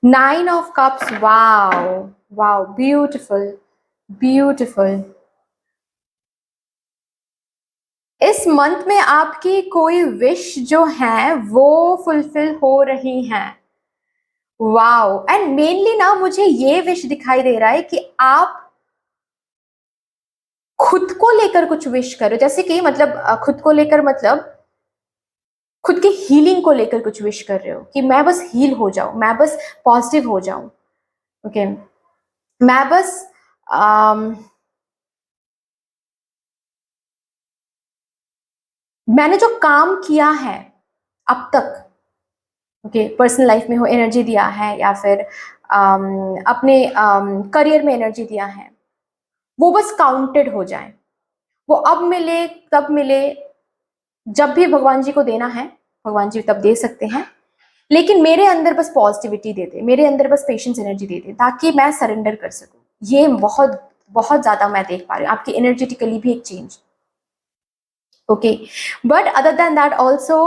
Nine of Cups, wow, wow, beautiful, beautiful. इस मंथ में आपकी कोई विश जो है वो फुलफिल हो रही हैं। वाओ, एंड मेनली ना मुझे ये विश दिखाई दे रहा है कि आप खुद को लेकर कुछ विश करो। जैसे कि मतलब खुद को लेकर मतलब खुद की हीलिंग को लेकर कुछ विश कर रहे हो कि मैं बस हील हो जाऊं, मैं बस पॉजिटिव हो जाऊं। ओके, मैं बस मैंने जो काम किया है अब तक, ओके, पर्सनल लाइफ में हो एनर्जी दिया है या फिर अपने करियर में एनर्जी दिया है, वो बस काउंटेड हो जाए। वो अब मिले तब मिले, जब भी भगवान जी को देना है भगवान जी तब दे सकते हैं, लेकिन मेरे अंदर बस पॉजिटिविटी दे दे, मेरे अंदर बस पेशेंस एनर्जी दे दे, ताकि मैं सरेंडर कर सकूं। ये बहुत बहुत ज्यादा मैं देख पा रही हूँ आपकी एनर्जेटिकली भी एक change. Okay, but other than that also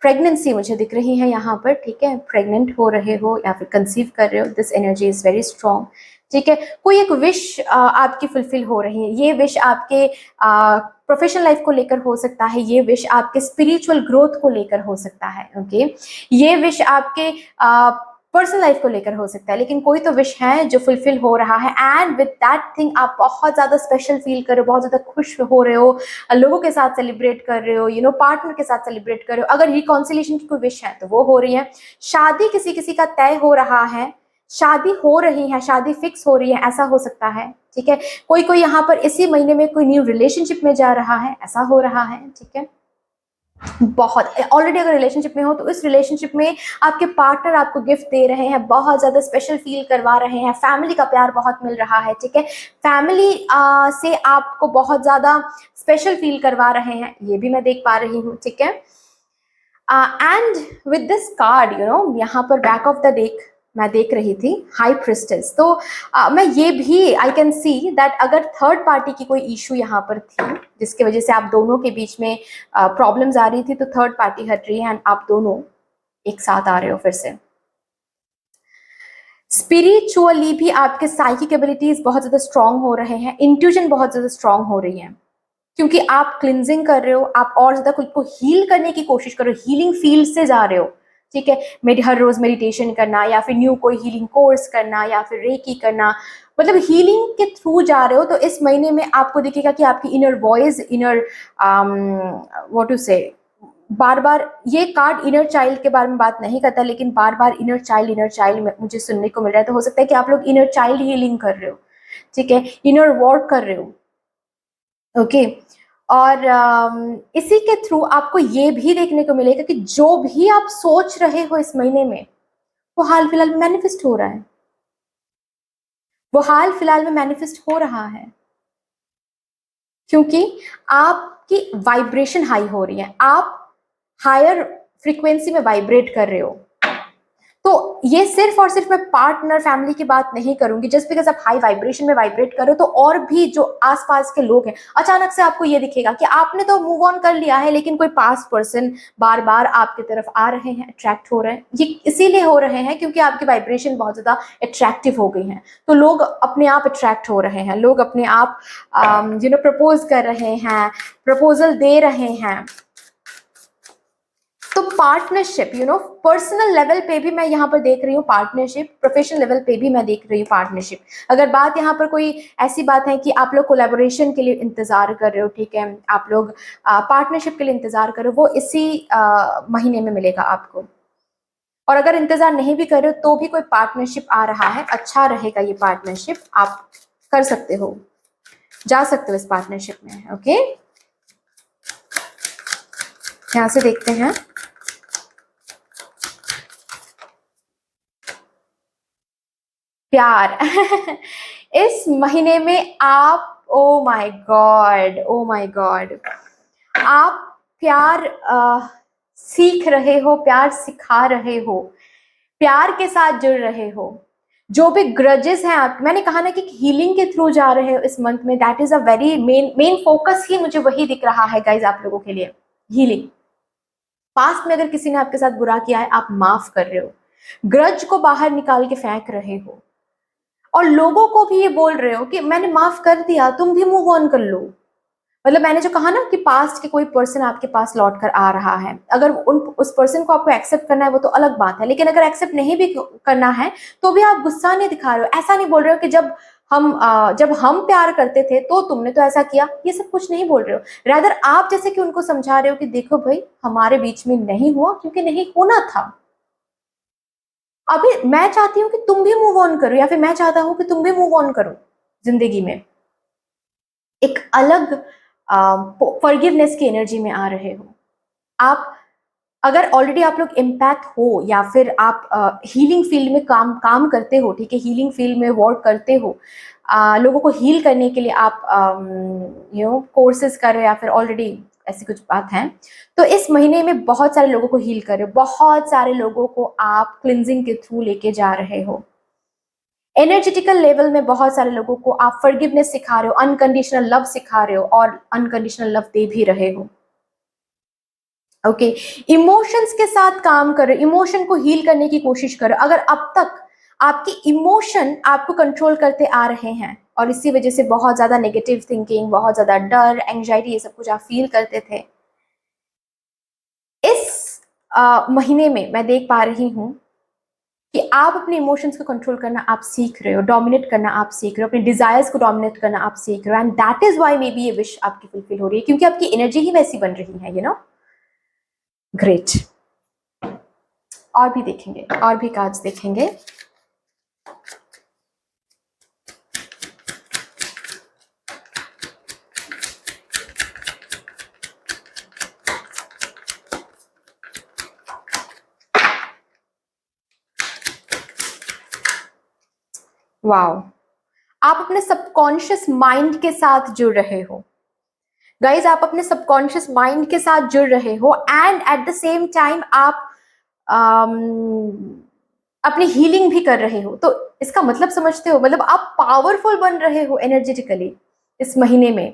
pregnancy मुझे दिख रही है यहाँ पर, ठीक है, प्रेग्नेंट हो रहे हो या फिर कंसीव कर रहे हो, this energy is very strong, ठीक है। कोई एक विश आपकी फुलफिल हो रही है, ये विश आपके प्रोफेशनल लाइफ को लेकर हो सकता है, ये विश आपके स्पिरिचुअल ग्रोथ को लेकर हो सकता है, ओके, ये विश आपके पर्सनल लाइफ को लेकर हो सकता है, लेकिन कोई तो विश है जो फुलफिल हो रहा है, एंड विद दैट थिंग आप बहुत ज्यादा स्पेशल फील कर रहे हो, बहुत ज्यादा खुश हो रहे हो, लोगों के साथ सेलिब्रेट कर रहे हो, यू नो, पार्टनर के साथ सेलिब्रेट कर रहे हो। अगर रिकॉन्सिलेशन की कोई विश है तो वो हो रही है, शादी किसी किसी का तय हो रहा है, शादी हो रही है, शादी फिक्स हो रही है, ऐसा हो सकता है, ठीक है। कोई कोई यहाँ पर इसी महीने में कोई न्यू रिलेशनशिप में जा रहा है, ऐसा हो रहा है, ठीक है। बहुत ऑलरेडी अगर रिलेशनशिप में हो तो इस रिलेशनशिप में आपके पार्टनर आपको गिफ्ट दे रहे हैं, बहुत ज्यादा स्पेशल फील करवा रहे हैं, फैमिली का प्यार बहुत मिल रहा है, ठीक है, फैमिली से आपको बहुत ज्यादा स्पेशल फील करवा रहे हैं, ये भी मैं देख पा रही हूँ, ठीक है। And with this card, you know, यहाँ पर बैक ऑफ द डेक मैं देख रही थी हाई प्रिस्टेस, तो मैं ये भी आई कैन सी दैट अगर थर्ड पार्टी की कोई इशू यहाँ पर थी जिसकी वजह से आप दोनों के बीच में प्रॉब्लम्स आ रही थी, तो थर्ड पार्टी हट रही है एंड आप दोनों एक साथ आ रहे हो फिर से। स्पिरिचुअली भी आपके साइकिक एबिलिटीज बहुत ज्यादा स्ट्रांग हो रहे हैं, इंट्यूजन बहुत ज्यादा स्ट्रांग हो रही है, क्योंकि आप क्लिनजिंग कर रहे हो, आप और ज्यादा खुद को हील करने की कोशिश कर रहे हो, हीलिंग फील्ड से जा रहे हो, ठीक है। हर रोज मेडिटेशन करना या फिर न्यू कोई हीलिंग कोर्स करना या फिर रेकी करना, मतलब हीलिंग के थ्रू जा रहे हो। तो इस महीने में आपको दिखेगा कि आपकी inner voice, inner what to say, बार बार ये कार्ड इनर चाइल्ड के बारे में बात नहीं करता, लेकिन बार बार इनर चाइल्ड मुझे सुनने को मिल रहा है, तो हो सकता है कि आप लोग इनर चाइल्ड हीलिंग कर रहे हो, ठीक है, इनर वर्क कर रहे हो, ओके। और इसी के थ्रू आपको ये भी देखने को मिलेगा कि जो भी आप सोच रहे हो इस महीने में, वो हाल फिलहाल में मैनिफेस्ट हो रहा है, वो हाल फिलहाल में मैनिफेस्ट हो रहा है, क्योंकि आपकी वाइब्रेशन हाई हो रही है, आप हायर फ्रीक्वेंसी में वाइब्रेट कर रहे हो। तो ये सिर्फ और सिर्फ मैं पार्टनर फैमिली की बात नहीं करूंगी, जस्ट बिकॉज आप हाई वाइब्रेशन में वाइब्रेट करो, तो और भी जो आसपास के लोग हैं, अचानक से आपको ये दिखेगा कि आपने तो मूव ऑन कर लिया है, लेकिन कोई पास्ट पर्सन बार बार आपकी तरफ आ रहे हैं, अट्रैक्ट हो रहे हैं। ये इसीलिए हो रहे हैं क्योंकि आपकी वाइब्रेशन बहुत ज्यादा अट्रैक्टिव हो गई है, तो लोग अपने आप अट्रैक्ट हो रहे हैं, लोग अपने आप यू नो प्रपोज कर रहे हैं, प्रपोजल दे रहे हैं। तो partnership, you know, personal level पे भी मैं यहाँ पर देख रही हूँ पार्टनरशिप, प्रोफेशनल लेवल पे भी मैं देख रही हूँ पार्टनरशिप। अगर बात यहाँ पर कोई ऐसी बात है कि आप लोग कोलैबोरेशन के लिए इंतजार कर रहे हो, ठीक है, आप लोग पार्टनरशिप के लिए इंतजार कर रहे हो, वो इसी महीने में मिलेगा आपको। और अगर इंतजार नहीं भी कर रहे हो तो भी कोई पार्टनरशिप आ रहा है, अच्छा रहेगा ये पार्टनरशिप, आप कर सकते हो, जा सकते हो इस पार्टनरशिप में, ओके। यहाँ से देखते हैं, प्यार इस महीने में आप, ओ my God, O my God, आप प्यार सीख रहे हो, प्यार सिखा रहे हो, प्यार के साथ जुड़ रहे हो। जो भी ग्रजेस हैं आप, मैंने कहा ना कि हीलिंग के थ्रू जा रहे हो इस मंथ में, that is a very main focus ही मुझे वही दिख रहा है गाइज आप लोगों के लिए, हीलिंग। पास्ट में अगर किसी ने आपके साथ बुरा किया है, आप माफ कर रहे हो, ग्रज को बाहर निकाल के फेंक रहे हो, और लोगों को भी ये बोल रहे हो कि मैंने माफ कर दिया, तुम भी मूव ऑन कर लो। मतलब मैंने जो कहा ना कि पास्ट के कोई पर्सन आपके पास लौट कर आ रहा है, अगर उस पर्सन को आपको एक्सेप्ट करना है वो तो अलग बात है, लेकिन अगर एक्सेप्ट नहीं भी करना है तो भी आप गुस्सा नहीं दिखा रहे हो, ऐसा नहीं बोल रहे हो कि जब हम प्यार करते थे तो तुमने तो ऐसा किया, ये सब कुछ नहीं बोल रहे हो। रादर आप जैसे कि उनको समझा रहे हो कि देखो भाई, हमारे बीच में नहीं हुआ क्योंकि नहीं होना था, अभी मैं चाहती हूँ कि तुम भी मूव ऑन करो, या फिर मैं चाहता हूँ कि तुम भी मूव ऑन करो जिंदगी में। एक अलग फॉरगिवनेस की एनर्जी में आ रहे हो आप। अगर ऑलरेडी आप लोग एम्पैथ हो, या फिर आप हीलिंग फील्ड में काम काम करते हो, ठीक है, हीलिंग फील्ड में वर्क करते हो, लोगों को हील करने के लिए आप कोर्सेज कर रहे हो, या फिर ऑलरेडी ऐसी कुछ बात है, तो इस महीने में बहुत सारे लोगों को हील कर रहे हो, बहुत सारे लोगों को आप क्लिनजिंग के थ्रू लेके जा रहे हो। एनर्जेटिकल लेवल में बहुत सारे लोगों को आप फॉरगिवनेस सिखा रहे हो, अनकंडीशनल लव सिखा रहे हो, और अनकंडीशनल लव दे भी रहे हो। ओके, इमोशंस के साथ काम करो, इमोशन को हील करने की कोशिश करो। अगर अब तक आपकी इमोशन आपको कंट्रोल करते आ रहे हैं, और इसी वजह से बहुत ज्यादा नेगेटिव थिंकिंग, बहुत ज्यादा डर, एंजाइटी, ये सब कुछ आप फील करते थे, इस महीने में मैं देख पा रही हूं कि आप अपने इमोशंस को कंट्रोल करना आप सीख रहे हो, डोमिनेट करना आप सीख रहे हो, अपने डिजायर्स को डोमिनेट करना आप सीख रहे हो, and that is why may be ये विश आपकी फुलफिल हो रही है, क्योंकि आपकी एनर्जी ही वैसी बन रही है, ग्रेट। और भी देखेंगे, और भी कार्ड्स देखेंगे। वाओ, आप अपने सबकॉन्शियस माइंड के साथ जुड़ रहे हो गाइज, आप अपने सबकॉन्शियस माइंड के साथ जुड़ रहे हो, and at the same time आप अपनी हीलिंग भी कर रहे हो। तो इसका मतलब समझते हो, मतलब आप पावरफुल बन रहे हो एनर्जेटिकली इस महीने में।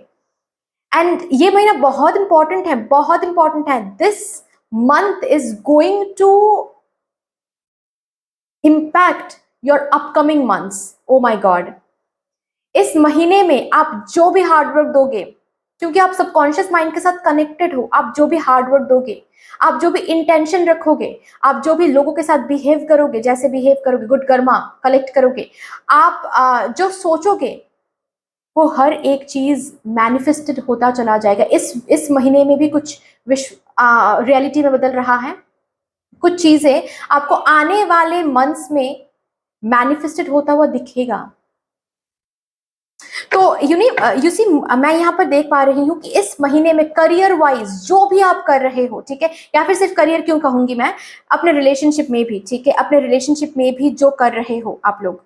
एंड ये महीना बहुत इंपॉर्टेंट है, बहुत इंपॉर्टेंट है। This month is going to impact your upcoming months. Oh my God, इस महीने में आप जो भी हार्डवर्क दोगे, क्योंकि आप सबकॉन्शियस माइंड के साथ कनेक्टेड हो, आप जो भी हार्डवर्क दोगे, आप जो भी इंटेंशन रखोगे, आप जो भी लोगों के साथ बिहेव करोगे, जैसे बिहेव करोगे, गुड कर्मा कलेक्ट करोगे, आप जो सोचोगे, वो हर एक चीज मैनिफेस्टेड होता चला जाएगा। इस महीने में भी कुछ विश्व रियलिटी में बदल रहा है, कुछ चीजें आपको आने वाले मंथ्स में मैनिफेस्टेड होता हुआ दिखेगा। तो यू सी, मैं यहाँ पर देख पा रही हूँ कि इस महीने में करियर वाइज जो भी आप कर रहे हो, ठीक है, या फिर सिर्फ करियर क्यों कहूंगी मैं, अपने रिलेशनशिप में भी, ठीक है, अपने रिलेशनशिप में भी जो कर रहे हो आप लोग,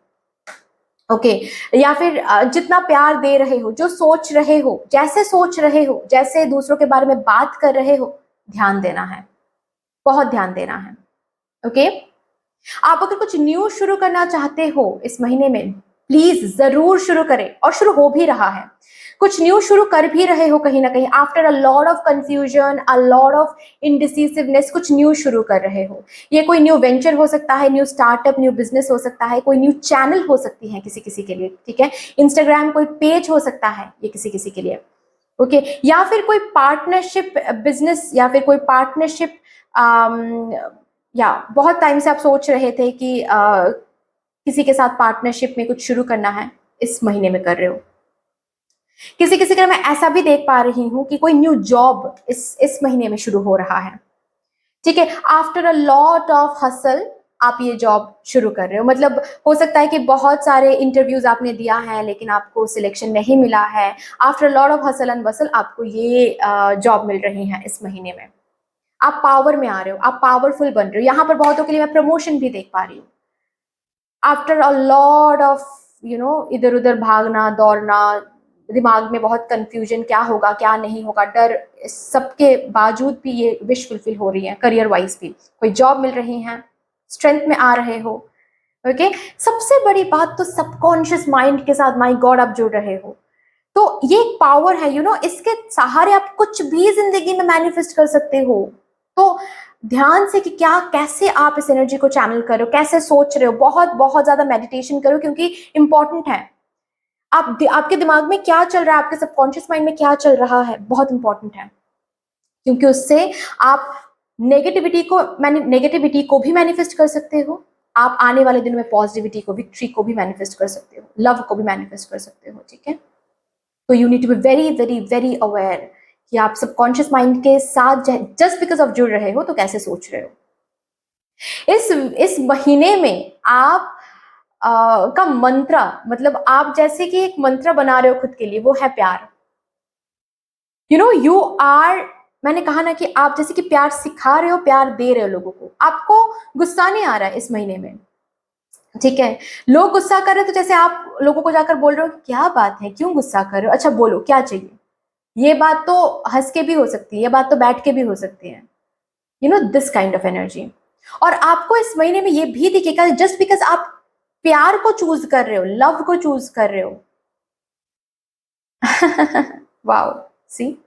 ओके, या फिर जितना प्यार दे रहे हो, जो सोच रहे हो, जैसे सोच रहे हो, जैसे दूसरों के बारे में बात कर रहे हो, ध्यान देना है, बहुत ध्यान देना है। ओके, आप अगर कुछ न्यू शुरू करना चाहते हो इस महीने में, प्लीज जरूर शुरू करें, और शुरू हो भी रहा है, कुछ न्यू शुरू कर भी रहे हो कहीं ना कहीं, after a lot of confusion, a lot of indecisiveness, कुछ न्यू शुरू कर रहे हो। ये कोई न्यू वेंचर हो सकता है, न्यू स्टार्टअप, न्यू बिजनेस हो सकता है, कोई न्यू चैनल हो सकती है किसी किसी के लिए, ठीक है, इंस्टाग्राम कोई पेज हो सकता है ये किसी किसी के लिए, ओके, या फिर कोई पार्टनरशिप बिजनेस, या फिर कोई पार्टनरशिप, या बहुत टाइम से आप सोच रहे थे कि किसी के साथ पार्टनरशिप में कुछ शुरू करना है, इस महीने में कर रहे हो। किसी किसी का मैं ऐसा भी देख पा रही हूँ कि कोई न्यू जॉब इस महीने में शुरू हो रहा है, ठीक है, after a lot of hustle आप ये जॉब शुरू कर रहे हो। मतलब हो सकता है कि बहुत सारे इंटरव्यूज आपने दिया है लेकिन आपको सिलेक्शन नहीं मिला है, after lot of hustle and बसल आपको ये जॉब मिल रही है इस महीने में। आप पावर में आ रहे हो, आप पावरफुल बन रहे हो। यहाँ पर बहुतों के लिए मैं प्रमोशन भी देख पा रही हूँ, आफ्टर अ लॉट ऑफ इधर उधर भागना दौड़ना, दिमाग में बहुत कंफ्यूजन, क्या होगा क्या नहीं होगा, डर, सबके बावजूद भी ये विश फुलफिल हो रही है। करियर वाइज भी कोई जॉब मिल रही है, स्ट्रेंथ में आ रहे हो, ओके। सबसे बड़ी बात तो सबकॉन्शियस माइंड के साथ, माय गॉड, आप जुड़ रहे हो। तो ये एक पावर है, इसके सहारे आप कुछ भी जिंदगी में मैनिफेस्ट कर सकते हो। तो ध्यान से कि क्या, कैसे आप इस एनर्जी को चैनल करो, कैसे सोच रहे हो, बहुत बहुत ज्यादा मेडिटेशन करो, क्योंकि इंपॉर्टेंट है। आपके दिमाग में क्या चल रहा है, आपके सबकॉन्शियस माइंड में क्या चल रहा है, बहुत इंपॉर्टेंट है, क्योंकि उससे आप नेगेटिविटी को भी मैनिफेस्ट कर सकते हो। आप आने वाले दिन में पॉजिटिविटी को, विक्ट्री को भी मैनिफेस्ट कर सकते हो, लव को भी मैनिफेस्ट कर सकते हो, ठीक है। तो you need to be very very very aware कि आप सबकॉन्शियस माइंड के साथ जस्ट बिकॉज ऑफ जुड़ रहे हो तो कैसे सोच रहे हो। इस महीने में आप का मंत्र, मतलब आप जैसे कि एक मंत्र बना रहे हो खुद के लिए, वो है प्यार। यू आर, मैंने कहा ना कि आप जैसे कि प्यार सिखा रहे हो, प्यार दे रहे हो लोगों को। आपको गुस्सा नहीं आ रहा है इस महीने में, ठीक है। लोग गुस्सा कर रहे हो तो जैसे आप लोगों को जाकर बोल रहे हो कि क्या बात है, क्यों गुस्सा कर रहे हो, अच्छा बोलो क्या चाहिए। ये बात तो हंस के भी हो सकती है, ये बात तो बैठ के भी हो सकती है, दिस काइंड ऑफ एनर्जी। और आपको इस महीने में ये भी दिखेगा, जस्ट बिकॉज आप प्यार को चूज कर रहे हो, लव को चूज कर रहे हो। वाओ, सी,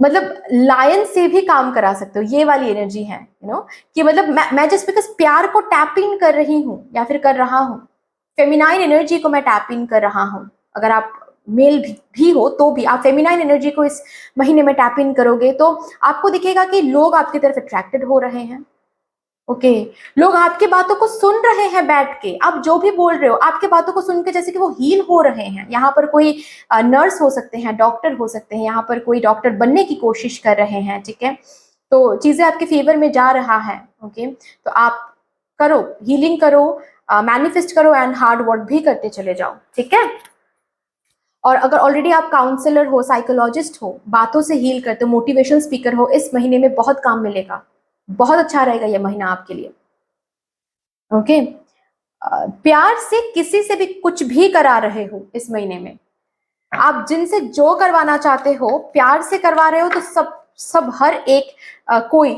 मतलब लायन से भी काम करा सकते हो, ये वाली एनर्जी है, कि मतलब मैं जस्ट बिकॉज प्यार को टैप इन कर रही हूँ या फिर कर रहा हूँ, फेमिनाइन एनर्जी को मैं टैप इन कर रहा हूँ। अगर आप मेल भी हो तो भी आप फेमिनाइन एनर्जी को इस महीने में टैप इन करोगे तो आपको दिखेगा कि लोग आपकी तरफ अट्रैक्टेड हो रहे हैं। ओके, लोग आपकी बातों को सुन रहे हैं बैठ के, आप जो भी बोल रहे हो आपके बातों को सुन के जैसे कि वो हील हो रहे हैं। यहाँ पर कोई नर्स हो सकते हैं, डॉक्टर हो सकते हैं, यहाँ पर कोई डॉक्टर बनने की कोशिश कर रहे हैं, ठीक है। तो चीजें आपके फेवर में जा रहा है। ओके, तो आप करो, हीलिंग करो, मैनिफेस्ट करो एंड हार्ड वर्क भी करते चले जाओ, ठीक है। और अगर ऑलरेडी आप काउंसलर हो, साइकोलॉजिस्ट हो, बातों से हील करते हो, मोटिवेशन स्पीकर हो, इस महीने में बहुत काम मिलेगा, बहुत अच्छा रहेगा ये महीना आपके लिए। ओके, प्यार से किसी से भी कुछ भी करा रहे हो इस महीने में, आप जिनसे जो करवाना चाहते हो प्यार से करवा रहे हो, तो सब सब हर एक कोई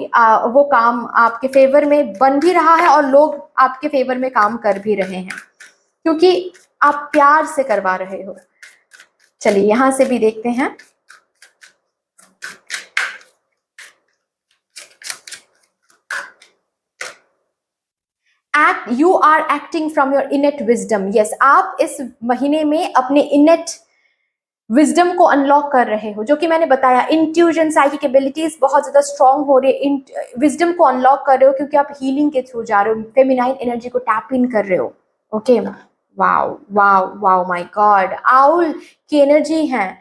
वो काम आपके फेवर में बन भी रहा है और लोग आपके फेवर में काम कर भी रहे हैं, क्योंकि आप प्यार से करवा रहे हो। चलिए यहां से भी देखते हैं। You are acting from your innate wisdom. Yes, आप इस महीने में अपने इनेट विजडम को अनलॉक कर रहे हो, जो कि मैंने बताया, इंट्यूजन, साइकिक एबिलिटीज बहुत ज्यादा स्ट्रांग हो रही है, विजडम को अनलॉक कर रहे हो क्योंकि आप हीलिंग के थ्रू जा रहे हो, फेमिनाइन एनर्जी को टैप इन कर रहे हो। Okay, wow wow wow, my God, owl की एनर्जी है।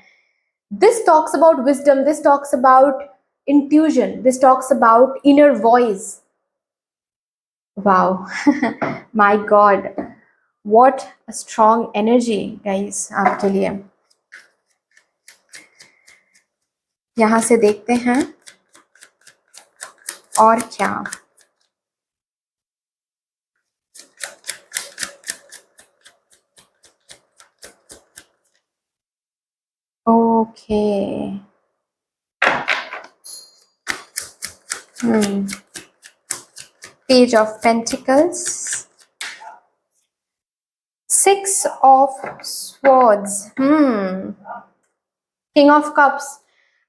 This talks about wisdom, this talks about intuition, this talks about inner voice. Wow, my God, what a strong energy, guys, आपके लिए। यहाँ से देखते हैं और क्या। Okay, Page of Pentacles, Six of Swords, King of Cups।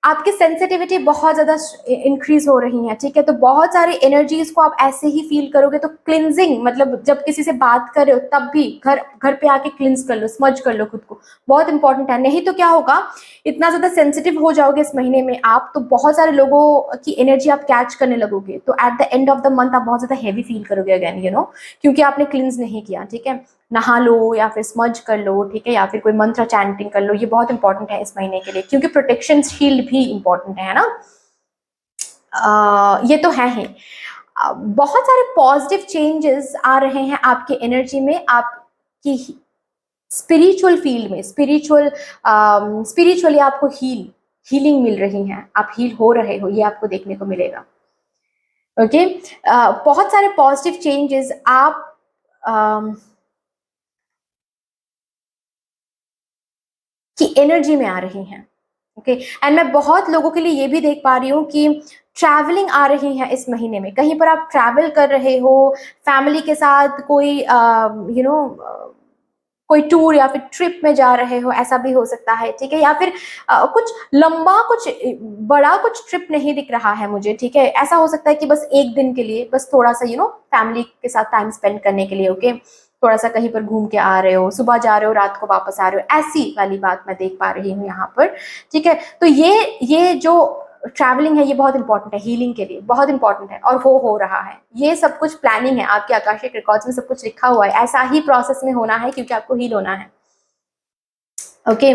आपकी sensitivity बहुत ज्यादा इंक्रीज हो रही है, ठीक है। तो बहुत सारी एनर्जीज को आप ऐसे ही फील करोगे। तो क्लिनजिंग, मतलब जब किसी से बात कर रहे हो तब भी घर पे आके क्लिंस कर लो, स्मज कर लो खुद को, बहुत इंपॉर्टेंट है। नहीं तो क्या होगा, इतना ज्यादा सेंसिटिव हो जाओगे इस महीने में आप, तो बहुत सारे लोगों की एनर्जी आप कैच करने लगोगे, तो at the end of the month आप बहुत ज्यादा हैवी फील करोगे अगेन, क्योंकि आपने क्लिंस नहीं किया, ठीक है। नहा लो या फिर स्मज कर लो, ठीक है, या फिर कोई मंत्र चैंटिंग कर लो, ये बहुत इंपॉर्टेंट है इस महीने के लिए, क्योंकि प्रोटेक्शन शील्ड भी इंपॉर्टेंट है ना। ये तो है ही। बहुत सारे पॉजिटिव चेंजेस आ रहे हैं आपकी एनर्जी में, आपकी स्पिरिचुअल फील्ड में, स्पिरिचुअली आपको हीलिंग मिल रही है, आप हील हो रहे हो, ये आपको देखने को मिलेगा। ओके, बहुत सारे पॉजिटिव चेंजेस आप की एनर्जी में आ रही हैं। ओके, एंड मैं बहुत लोगों के लिए ये भी देख पा रही हूँ कि ट्रैवलिंग आ रही है इस महीने में, कहीं पर आप ट्रैवल कर रहे हो फैमिली के साथ, कोई कोई टूर या फिर ट्रिप में जा रहे हो, ऐसा भी हो सकता है, ठीक है। या फिर कुछ लंबा, कुछ बड़ा, कुछ ट्रिप नहीं दिख रहा है मुझे, ठीक है। ऐसा हो सकता है कि बस एक दिन के लिए, बस थोड़ा सा फैमिली के साथ टाइम स्पेंड करने के लिए, ओके, थोड़ा सा कहीं पर घूम के आ रहे हो, सुबह जा रहे हो रात को वापस आ रहे हो, ऐसी वाली बात मैं देख पा रही हूँ यहाँ पर, ठीक है। तो ये जो ट्रैवलिंग है ये बहुत इंपॉर्टेंट है, हीलिंग के लिए बहुत इंपॉर्टेंट है, और वो हो रहा है। ये सब कुछ प्लानिंग है, आपके आकाशिक रिकॉर्ड्स में सब कुछ लिखा हुआ है, ऐसा ही प्रोसेस में होना है क्योंकि आपको हील होना है। Okay,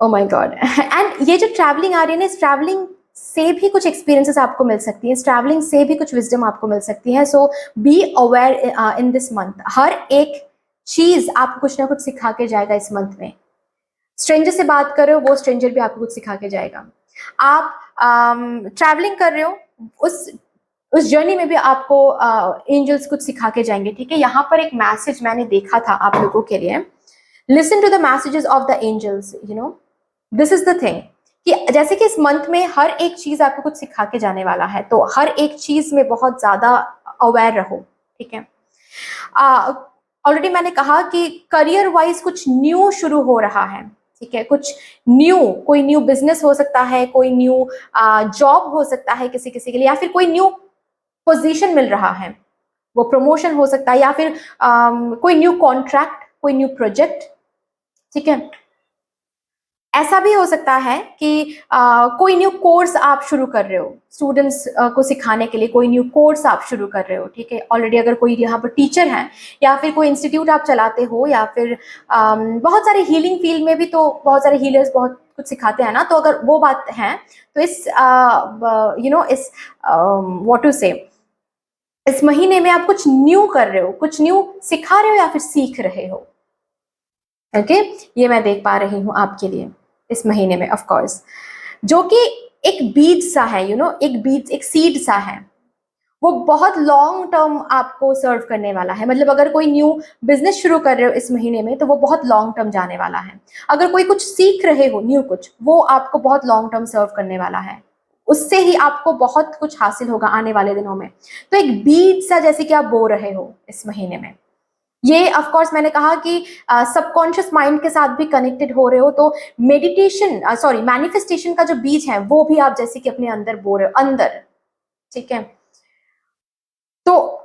O my God, and ये जो ट्रैवलिंग आ रही है ना, इस ट्रैवलिंग से भी कुछ एक्सपीरियंसेस आपको मिल सकती हैं, इस ट्रैवलिंग से भी कुछ विजडम आपको मिल सकती है। So be aware in this month. हर एक चीज आपको कुछ ना कुछ सिखा के जाएगा इस मंथ में। स्ट्रेंजर से बात कर रहे हो, वो स्ट्रेंजर भी आपको कुछ सिखा के जाएगा। आप ट्रैवलिंग कर रहे हो, उस जर्नी में भी आपको एंजल्स कुछ सिखा के जाएंगे। ठीक है, यहाँ पर एक मैसेज मैंने देखा था आप लोगों के लिए। Listen to the messages of the angels, you know this is the thing कि जैसे कि इस मंथ में हर एक चीज आपको कुछ सिखा के जाने वाला है, तो हर एक चीज में बहुत ज्यादा अवेयर रहो। ठीक है, ऑलरेडी मैंने कहा कि करियर वाइज कुछ न्यू शुरू हो रहा है। ठीक है, कुछ न्यू, कोई न्यू बिजनेस हो सकता है, कोई न्यू जॉब हो सकता है किसी किसी के लिए, या फिर कोई न्यू पोजीशन मिल रहा है, वो प्रमोशन हो सकता है, या फिर कोई न्यू कॉन्ट्रैक्ट, कोई न्यू प्रोजेक्ट। ठीक है, ऐसा भी हो सकता है कि कोई न्यू कोर्स आप शुरू कर रहे हो, स्टूडेंट्स को सिखाने के लिए कोई न्यू कोर्स आप शुरू कर रहे हो। ठीक है, ऑलरेडी अगर कोई यहाँ पर टीचर है, या फिर कोई इंस्टीट्यूट आप चलाते हो, या फिर बहुत सारे हीलिंग फील्ड में भी तो बहुत सारे हीलर्स बहुत कुछ सिखाते हैं ना, तो अगर वो बात है तो इस इस व्हाट टू से, इस महीने में आप कुछ न्यू कर रहे हो, कुछ न्यू सिखा रहे हो या फिर सीख रहे हो। ओके, ये मैं देख पा रही हूँ आपके लिए इस महीने में, ऑफ कोर्स, जो कि एक बीज सा है, एक बीज, एक सीड सा है, वो बहुत लॉन्ग टर्म आपको सर्व करने वाला है। मतलब अगर कोई न्यू बिजनेस शुरू कर रहे हो इस महीने में, तो वो बहुत लॉन्ग टर्म जाने वाला है। अगर कोई कुछ सीख रहे हो न्यू कुछ, वो आपको बहुत लॉन्ग टर्म सर्व करने वाला है, उससे ही आपको बहुत कुछ हासिल होगा आने वाले दिनों में। तो एक बीज सा जैसे कि आप बो रहे हो इस महीने में। ये ऑफ कोर्स मैंने कहा कि सबकॉन्शियस माइंड के साथ भी कनेक्टेड हो रहे हो, तो मेडिटेशन सॉरी मैनिफेस्टेशन का जो बीज है वो भी आप जैसे कि अपने अंदर बो रहे हो, अंदर। ठीक है, तो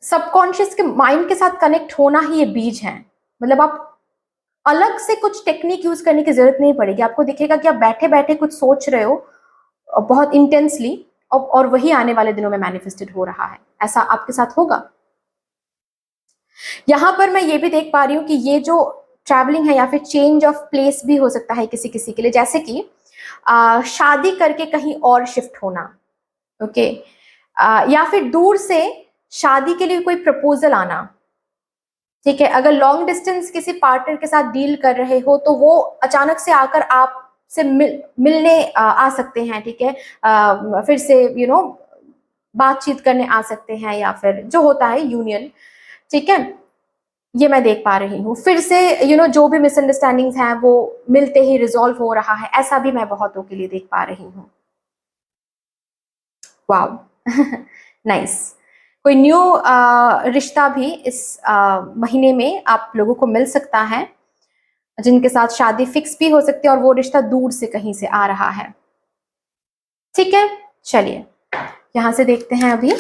सबकॉन्शियस के माइंड के साथ कनेक्ट होना ही ये बीज है। मतलब आप अलग से कुछ टेक्निक यूज करने की जरूरत नहीं पड़ेगी। आपको दिखेगा कि आप बैठे बैठे कुछ सोच रहे हो बहुत इंटेंसली, और वही आने वाले दिनों में मैनिफेस्टेड हो रहा है। ऐसा आपके साथ होगा। यहाँ पर मैं ये भी देख पा रही हूँ कि ये जो ट्रैवलिंग है या फिर चेंज ऑफ प्लेस भी हो सकता है किसी किसी के लिए, जैसे कि शादी करके कहीं और शिफ्ट होना। ओके, या फिर दूर से शादी के लिए कोई प्रपोजल आना। ठीक है, अगर लॉन्ग डिस्टेंस किसी पार्टनर के साथ डील कर रहे हो, तो वो अचानक से आकर आपसे मिलने आ सकते हैं। ठीक है, फिर से बातचीत करने आ सकते हैं, या फिर जो होता है यूनियन। ठीक है, ये मैं देख पा रही हूँ। फिर से जो भी मिसअंडरस्टैंडिंग्स हैं वो मिलते ही रिजॉल्व हो रहा है, ऐसा भी मैं बहुतों के लिए देख पा रही हूँ। वाव नाइस। कोई न्यू रिश्ता भी इस महीने में आप लोगों को मिल सकता है, जिनके साथ शादी फिक्स भी हो सकती है, और वो रिश्ता दूर से कहीं से आ रहा है। ठीक है, चलिए यहां से देखते हैं अभी।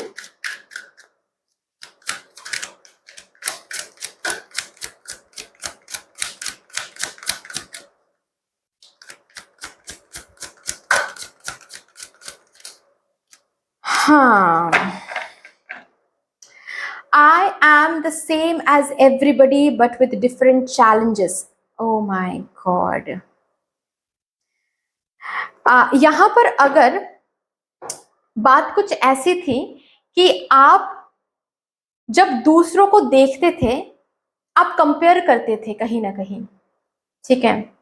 हाँ, I am the same as everybody but with different challenges. Oh my God. यहाँ पर अगर बात कुछ ऐसी थी कि आप जब दूसरों को देखते थे, आप कंपेयर करते थे कहीं ना कहीं। ठीक है,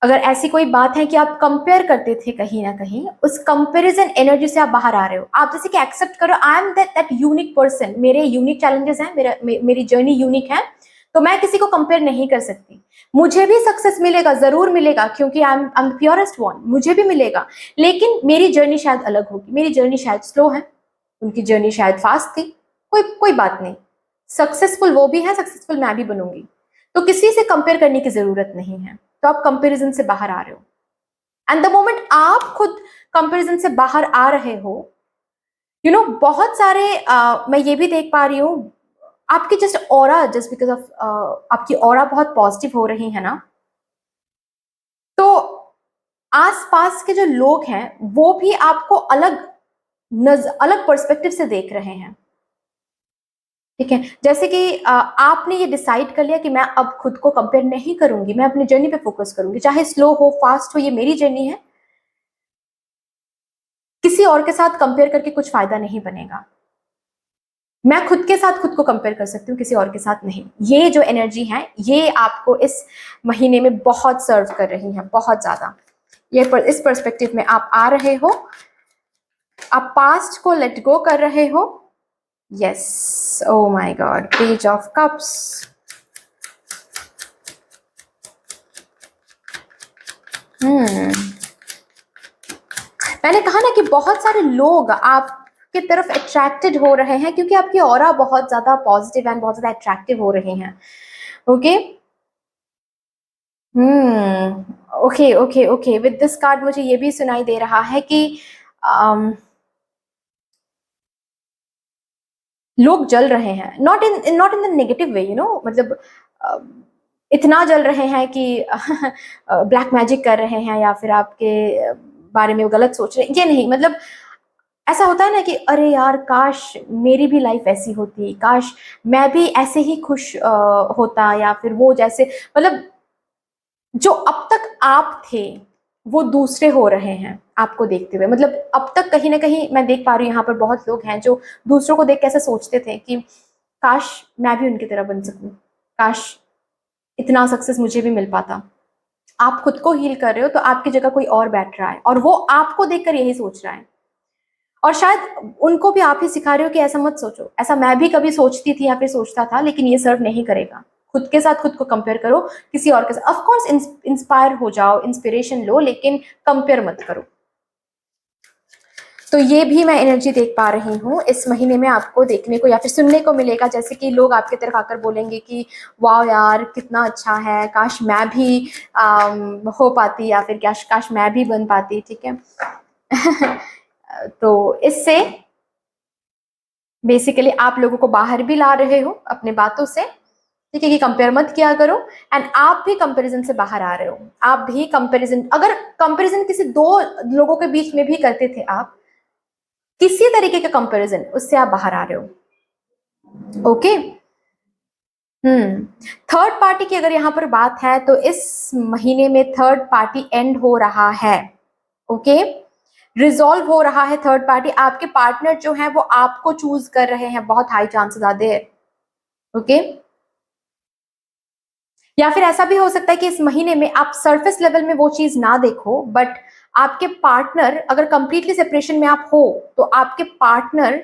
अगर ऐसी कोई बात है कि आप कंपेयर करते थे कहीं ना कहीं, उस कंपैरिजन एनर्जी से आप बाहर आ रहे हो। आप जैसे कि एक्सेप्ट करो, I am that unique person, मेरे यूनिक चैलेंजेस हैं, मेरी जर्नी यूनिक है, तो मैं किसी को कंपेयर नहीं कर सकती। मुझे भी सक्सेस मिलेगा, जरूर मिलेगा, क्योंकि आई एम प्योरेस्ट वन, मुझे भी मिलेगा। लेकिन मेरी जर्नी शायद अलग होगी, मेरी जर्नी शायद स्लो है, उनकी जर्नी शायद फास्ट थी। कोई बात नहीं, सक्सेसफुल वो भी है, सक्सेसफुल मैं भी बनूंगी। तो किसी से कंपेयर करने की जरूरत नहीं है। तो आप कंपैरिजन से बाहर आ रहे हो, एंड द मोमेंट आप खुद कंपैरिजन से बाहर आ रहे हो, बहुत सारे मैं ये भी देख पा रही हूँ, आपकी just aura, just because of आपकी ऑरा बहुत पॉजिटिव हो रही है ना, तो आसपास के जो लोग हैं वो भी आपको अलग पर्सपेक्टिव से देख रहे हैं। ठीक है, जैसे कि आपने ये डिसाइड कर लिया कि मैं अब खुद को कंपेयर नहीं करूंगी, मैं अपनी जर्नी पे फोकस करूंगी, चाहे स्लो हो फास्ट हो, ये मेरी जर्नी है, किसी और के साथ कंपेयर करके कुछ फायदा नहीं बनेगा। मैं खुद के साथ खुद को कंपेयर कर सकती हूँ, किसी और के साथ नहीं। ये जो एनर्जी है ये आपको इस महीने में बहुत सर्व कर रही है, बहुत ज्यादा। इस पर्सपेक्टिव में आप आ रहे हो, आप पास्ट को लेट गो कर रहे हो। Yes, O my God, page of cups. मैंने कहा ना कि बहुत सारे लोग आपके तरफ अट्रैक्टेड हो रहे हैं क्योंकि आपकी ऑरा बहुत ज्यादा पॉजिटिव एंड बहुत ज्यादा अट्रैक्टिव हो रही हैं। Okay, okay okay okay, with this card मुझे ये भी सुनाई दे रहा है कि लोग जल रहे हैं, not in the negative way, मतलब इतना जल रहे हैं कि ब्लैक मैजिक कर रहे हैं या फिर आपके बारे में गलत सोच रहे हैं, ये नहीं। मतलब ऐसा होता है ना कि अरे यार, काश मेरी भी लाइफ ऐसी होती, काश मैं भी ऐसे ही खुश होता, या फिर वो जैसे, मतलब जो अब तक आप थे वो दूसरे हो रहे हैं आपको देखते हुए। मतलब अब तक कहीं ना कहीं मैं देख पा रही हूँ यहाँ पर बहुत लोग हैं जो दूसरों को देख के ऐसे सोचते थे कि काश मैं भी उनकी तरह बन सकूं, काश इतना सक्सेस मुझे भी मिल पाता। आप खुद को हील कर रहे हो तो आपकी जगह कोई और बैठ रहा है और वो आपको देखकर यही सोच रहा है, और शायद उनको भी आप ही सिखा रहे हो कि ऐसा मत सोचो, ऐसा मैं भी कभी सोचती थी या फिर सोचता था, लेकिन ये सर्व नहीं करेगा। खुद के साथ खुद को कंपेयर करो किसी और के साथ। ऑफ कोर्स इंस्पायर हो जाओ, इंस्पिरेशन लो, लेकिन कंपेयर मत करो। तो ये भी मैं एनर्जी देख पा रही हूँ इस महीने में आपको देखने को या फिर सुनने को मिलेगा, जैसे कि लोग आपके तरफ आकर बोलेंगे कि वाह यार कितना अच्छा है, काश मैं भी हो पाती, या फिर काश काश मैं भी बन पाती। ठीक है। तो इससे बेसिकली आप लोगों को बाहर भी ला रहे हो अपने बातों से। ठीक है, कि कंपेयर मत किया करो, एंड आप भी कंपैरिजन से बाहर आ रहे हो। आप भी कंपैरिजन, अगर कंपैरिजन किसी दो लोगों के बीच में भी करते थे आप, किसी तरीके का कंपैरिजन, उससे आप बाहर आ रहे हो। ओके। थर्ड पार्टी की अगर यहाँ पर बात है तो इस महीने में थर्ड पार्टी एंड हो रहा है। ओके, रिजॉल्व हो रहा है थर्ड पार्टी। आपके पार्टनर जो है वो आपको चूज कर रहे हैं, बहुत हाई चांसेस ज्यादा है। ओके, या फिर ऐसा भी हो सकता है कि इस महीने में आप सरफेस लेवल में वो चीज ना देखो, बट आपके पार्टनर, अगर कंप्लीटली सेपरेशन में आप हो तो आपके पार्टनर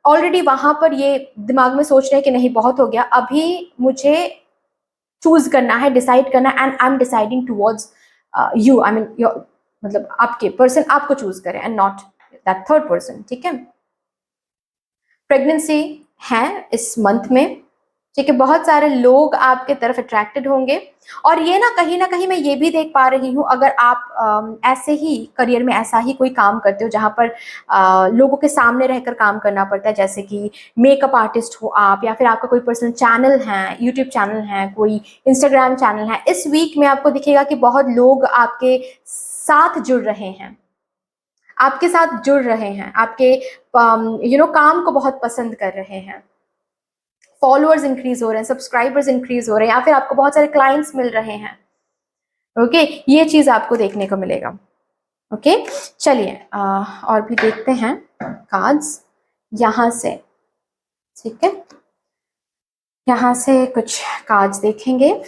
ऑलरेडी वहां पर ये दिमाग में सोच रहे हैं कि नहीं बहुत हो गया, अभी मुझे चूज करना है, डिसाइड करना, and I am deciding towards you, I mean मतलब आपके पर्सन आपको चूज करें and not that third person. ठीक है। प्रेगनेंसी है इस मंथ में। ठीक है, बहुत सारे लोग आपके तरफ अट्रैक्टेड होंगे, और ये ना कहीं मैं ये भी देख पा रही हूँ, अगर आप ऐसे ही करियर में ऐसा ही कोई काम करते हो जहाँ पर लोगों के सामने रहकर काम करना पड़ता है, जैसे कि मेकअप आर्टिस्ट हो आप, या फिर आपका कोई पर्सनल चैनल है, यूट्यूब चैनल है, कोई इंस्टाग्राम चैनल है, इस वीक में आपको दिखेगा कि बहुत लोग आपके साथ जुड़ रहे हैं, आपके साथ जुड़ रहे हैं, आपके काम को बहुत पसंद कर रहे हैं, फॉलोअर्स इंक्रीज हो रहे हैं, सब्सक्राइबर्स इंक्रीज हो रहे हैं, या फिर आपको बहुत सारे क्लाइंट्स मिल रहे हैं। ओके, ये चीज आपको देखने को मिलेगा। ओके, चलिए और भी देखते हैं कार्ड्स यहां से। ठीक है, यहां से कुछ कार्ड्स देखेंगे।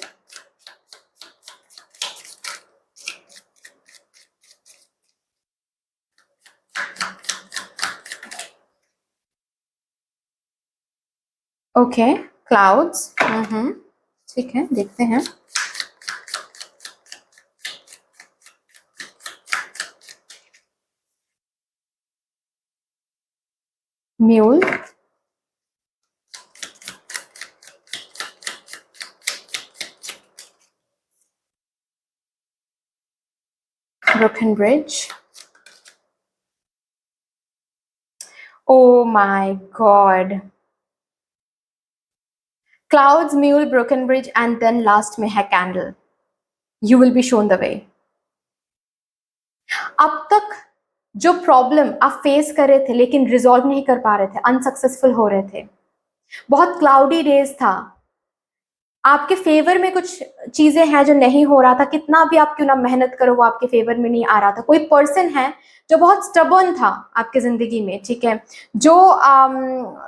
Okay, clouds. ठीक है, देखते हैं। Mule, broken bridge. Oh my God, clouds, mule, broken bridge, and then last में है candle. You will be shown the way. अब तक जो प्रॉब्लम आप फेस कर रहे थे लेकिन रिजॉल्व नहीं कर पा रहे थे, अनसक्सेसफुल हो रहे थे, बहुत क्लाउडी डेज था, आपके फेवर में कुछ चीजें हैं जो नहीं हो रहा था, कितना भी आप क्यों ना मेहनत करो वो आपके फेवर में नहीं आ रहा था। कोई पर्सन है जो बहुत स्टबर्न था आपके जिंदगी में, ठीक है, जो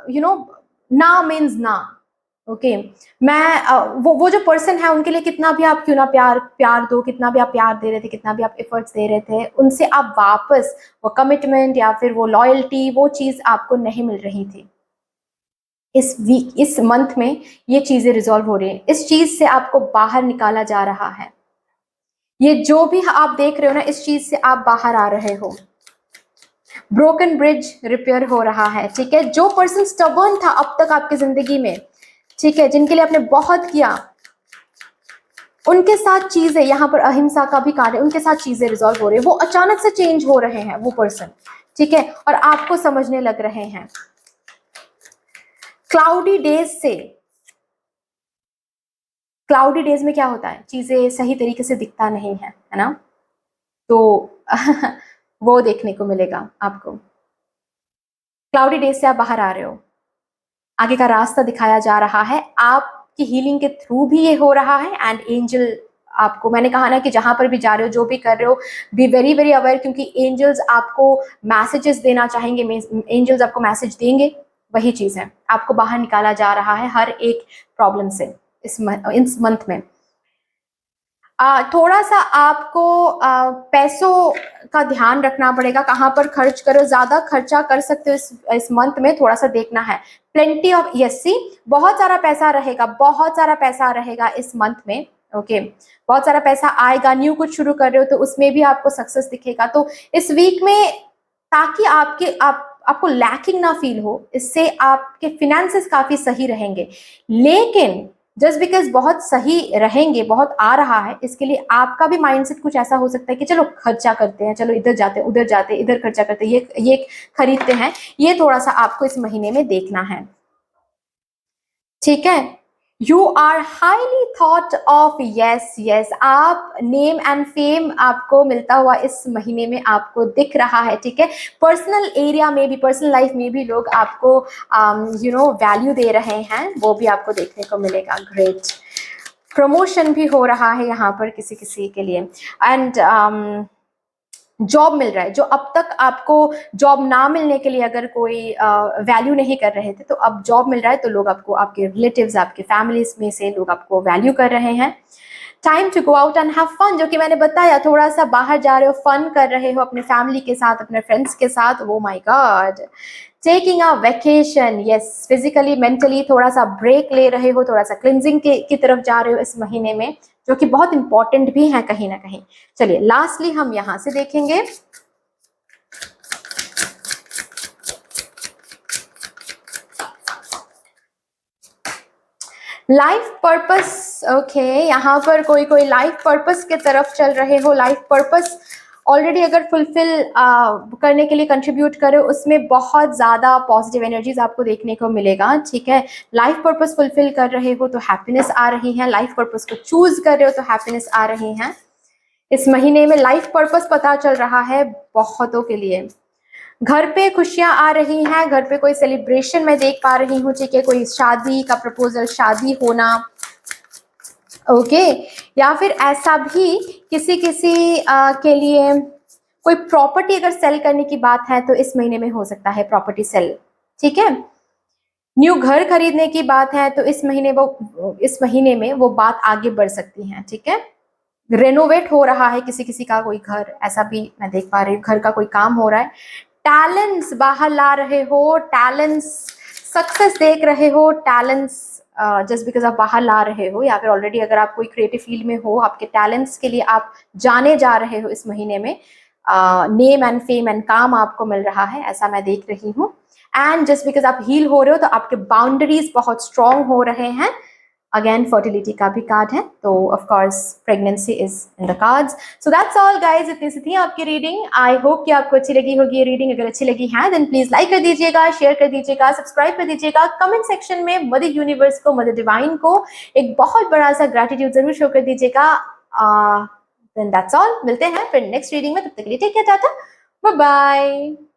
यू नो ना मीन्स ना, ओके। वो जो पर्सन है उनके लिए कितना भी आप क्यों ना प्यार प्यार दो, कितना भी आप प्यार दे रहे थे, कितना भी आप एफर्ट्स दे रहे थे, उनसे आप वापस वो कमिटमेंट या फिर वो लॉयल्टी, वो चीज आपको नहीं मिल रही थी। इस वीक, इस मंथ में ये चीजें रिजॉल्व हो रही हैं, इस चीज से आपको बाहर निकाला जा रहा है। ये जो भी आप देख रहे हो ना, इस चीज से आप बाहर आ रहे हो। ब्रोकन ब्रिज रिपेयर हो रहा है, ठीक है। जो पर्सन स्टबर्न था अब तक आपकी जिंदगी में, ठीक है, जिनके लिए आपने बहुत किया, उनके साथ चीजें, यहाँ पर अहिंसा का भी कार्य, उनके साथ चीजें रिजॉल्व हो रही है। वो अचानक से चेंज हो रहे हैं वो पर्सन, ठीक है, और आपको समझने लग रहे हैं। क्लाउडी डेज से, क्लाउडी डेज में क्या होता है, चीजें सही तरीके से दिखता नहीं है ना, तो वो देखने को मिलेगा आपको। क्लाउडी डेज से आप बाहर आ रहे हो, आगे का रास्ता दिखाया जा रहा है, आपकी हीलिंग के थ्रू भी ये हो रहा है। एंड एंजल आपको, मैंने कहा ना कि जहां पर भी जा रहे हो, जो भी कर रहे हो, बी वेरी वेरी अवेयर, क्योंकि एंजल्स आपको मैसेजेस देना चाहेंगे, एंजल्स आपको मैसेज देंगे। वही चीज है, आपको बाहर निकाला जा रहा है हर एक प्रॉब्लम से इस मंथ में। थोड़ा सा आपको पैसों का ध्यान रखना पड़ेगा, कहाँ पर खर्च करो, ज्यादा खर्चा कर सकते हो इस मंथ में, थोड़ा सा देखना है। प्लेंटी ऑफ, यस सी, बहुत सारा पैसा रहेगा, बहुत सारा पैसा रहेगा इस मंथ में, ओके। बहुत सारा पैसा आएगा, न्यू कुछ शुरू कर रहे हो तो उसमें भी आपको सक्सेस दिखेगा। तो इस वीक में, ताकि आपको लैकिंग ना फील हो, इससे आपके फिनेंसेस काफी सही रहेंगे। लेकिन जस्ट बिकॉज बहुत सही रहेंगे, बहुत आ रहा है, इसके लिए आपका भी माइंडसेट कुछ ऐसा हो सकता है कि चलो खर्चा करते हैं, चलो इधर जाते हैं, उधर जाते हैं, इधर खर्चा करते हैं, ये खरीदते हैं। ये थोड़ा सा आपको इस महीने में देखना है, ठीक है। You are highly thought of, yes yes, आप नेम एंड फेम आपको मिलता हुआ इस महीने में आपको दिख रहा है, ठीक है। पर्सनल एरिया में भी, पर्सनल लाइफ में भी लोग आपको वैल्यू दे रहे हैं, वो भी आपको देखने को मिलेगा। ग्रेट, प्रमोशन भी हो रहा है यहाँ पर किसी किसी के लिए। एंड जॉब मिल रहा है, जो अब तक आपको जॉब ना मिलने के लिए अगर कोई वैल्यू नहीं कर रहे थे, तो अब जॉब मिल रहा है, तो लोग आपको, आपके रिलेटिव्स, आपके फैमिलीज में से लोग आपको वैल्यू कर रहे हैं। Time to go out and have fun, जो कि मैंने बताया, थोड़ा सा बाहर जा रहे हो, फन कर रहे हो अपने फैमिली के साथ, अपने फ्रेंड्स के साथ। ओ my God, taking a vacation, yes, physically mentally थोड़ा सा ब्रेक ले रहे हो, थोड़ा सा क्लिनजिंग की तरफ जा रहे हो इस महीने में, जो कि बहुत इंपॉर्टेंट भी है कहीं ना कहीं। चलिए लास्टली हम यहां से देखेंगे, लाइफ पर्पस। ओके, यहाँ पर कोई लाइफ पर्पस के तरफ चल रहे हो, लाइफ पर्पस ऑलरेडी अगर फुलफिल करने के लिए कंट्रीब्यूट करो, उसमें बहुत ज़्यादा पॉजिटिव एनर्जीज आपको देखने को मिलेगा, ठीक है। लाइफ पर्पस फुलफिल कर रहे हो तो हैप्पीनेस आ रही है, लाइफ पर्पस को चूज कर रहे हो तो हैप्पीनेस आ रही है। इस महीने में लाइफ पर्पस पता चल रहा है बहुतों के लिए। घर पे खुशियां आ रही हैं, घर पे कोई सेलिब्रेशन मैं देख पा रही हूँ, ठीक है, कोई शादी का प्रपोजल, शादी होना, ओके। या फिर ऐसा भी किसी किसी के लिए कोई प्रॉपर्टी अगर सेल करने की बात है तो इस महीने में हो सकता है प्रॉपर्टी सेल, ठीक है। न्यू घर खरीदने की बात है तो इस महीने में वो बात आगे बढ़ सकती है, ठीक है। रेनोवेट हो रहा है किसी किसी का कोई घर, ऐसा भी मैं देख पा रही हूँ, घर का कोई काम हो रहा है। टैलेंट्स बाहर ला रहे हो, टैलेंट्स सक्सेस देख रहे हो, टैलेंट्स जस्ट बिकॉज आप बाहर ला रहे हो, या फिर ऑलरेडी अगर आप कोई क्रिएटिव फील्ड में हो, आपके टैलेंट्स के लिए आप जाने जा रहे हो इस महीने में। नेम एंड फेम एंड काम आपको मिल रहा है, ऐसा मैं देख रही हूँ। एंड जस्ट बिकॉज आप हील हो रहे हो तो आपके बाउंड्रीज बहुत स्ट्रांग हो रहे हैं। अगेन फर्टिलिटी का भी कार्ड है, तो of course pregnancy is in the cards. So that's all guys, इतनी सी थी आपकी रीडिंग। आई होप कि आपको अच्छी लगी होगी ये रीडिंग। अगर अच्छी लगी है देन प्लीज लाइक कर दीजिएगा, शेयर कर दीजिएगा, सब्सक्राइब कर दीजिएगा। कमेंट सेक्शन में मदर यूनिवर्स को, मदर डिवाइन को एक बहुत बड़ा सा ग्रेटिट्यूड जरूर शो कर दीजिएगा। देन दैट्स ऑल, मिलते हैं फिर नेक्स्ट रीडिंग में, तब तक के लिए take care, tata, bye bye.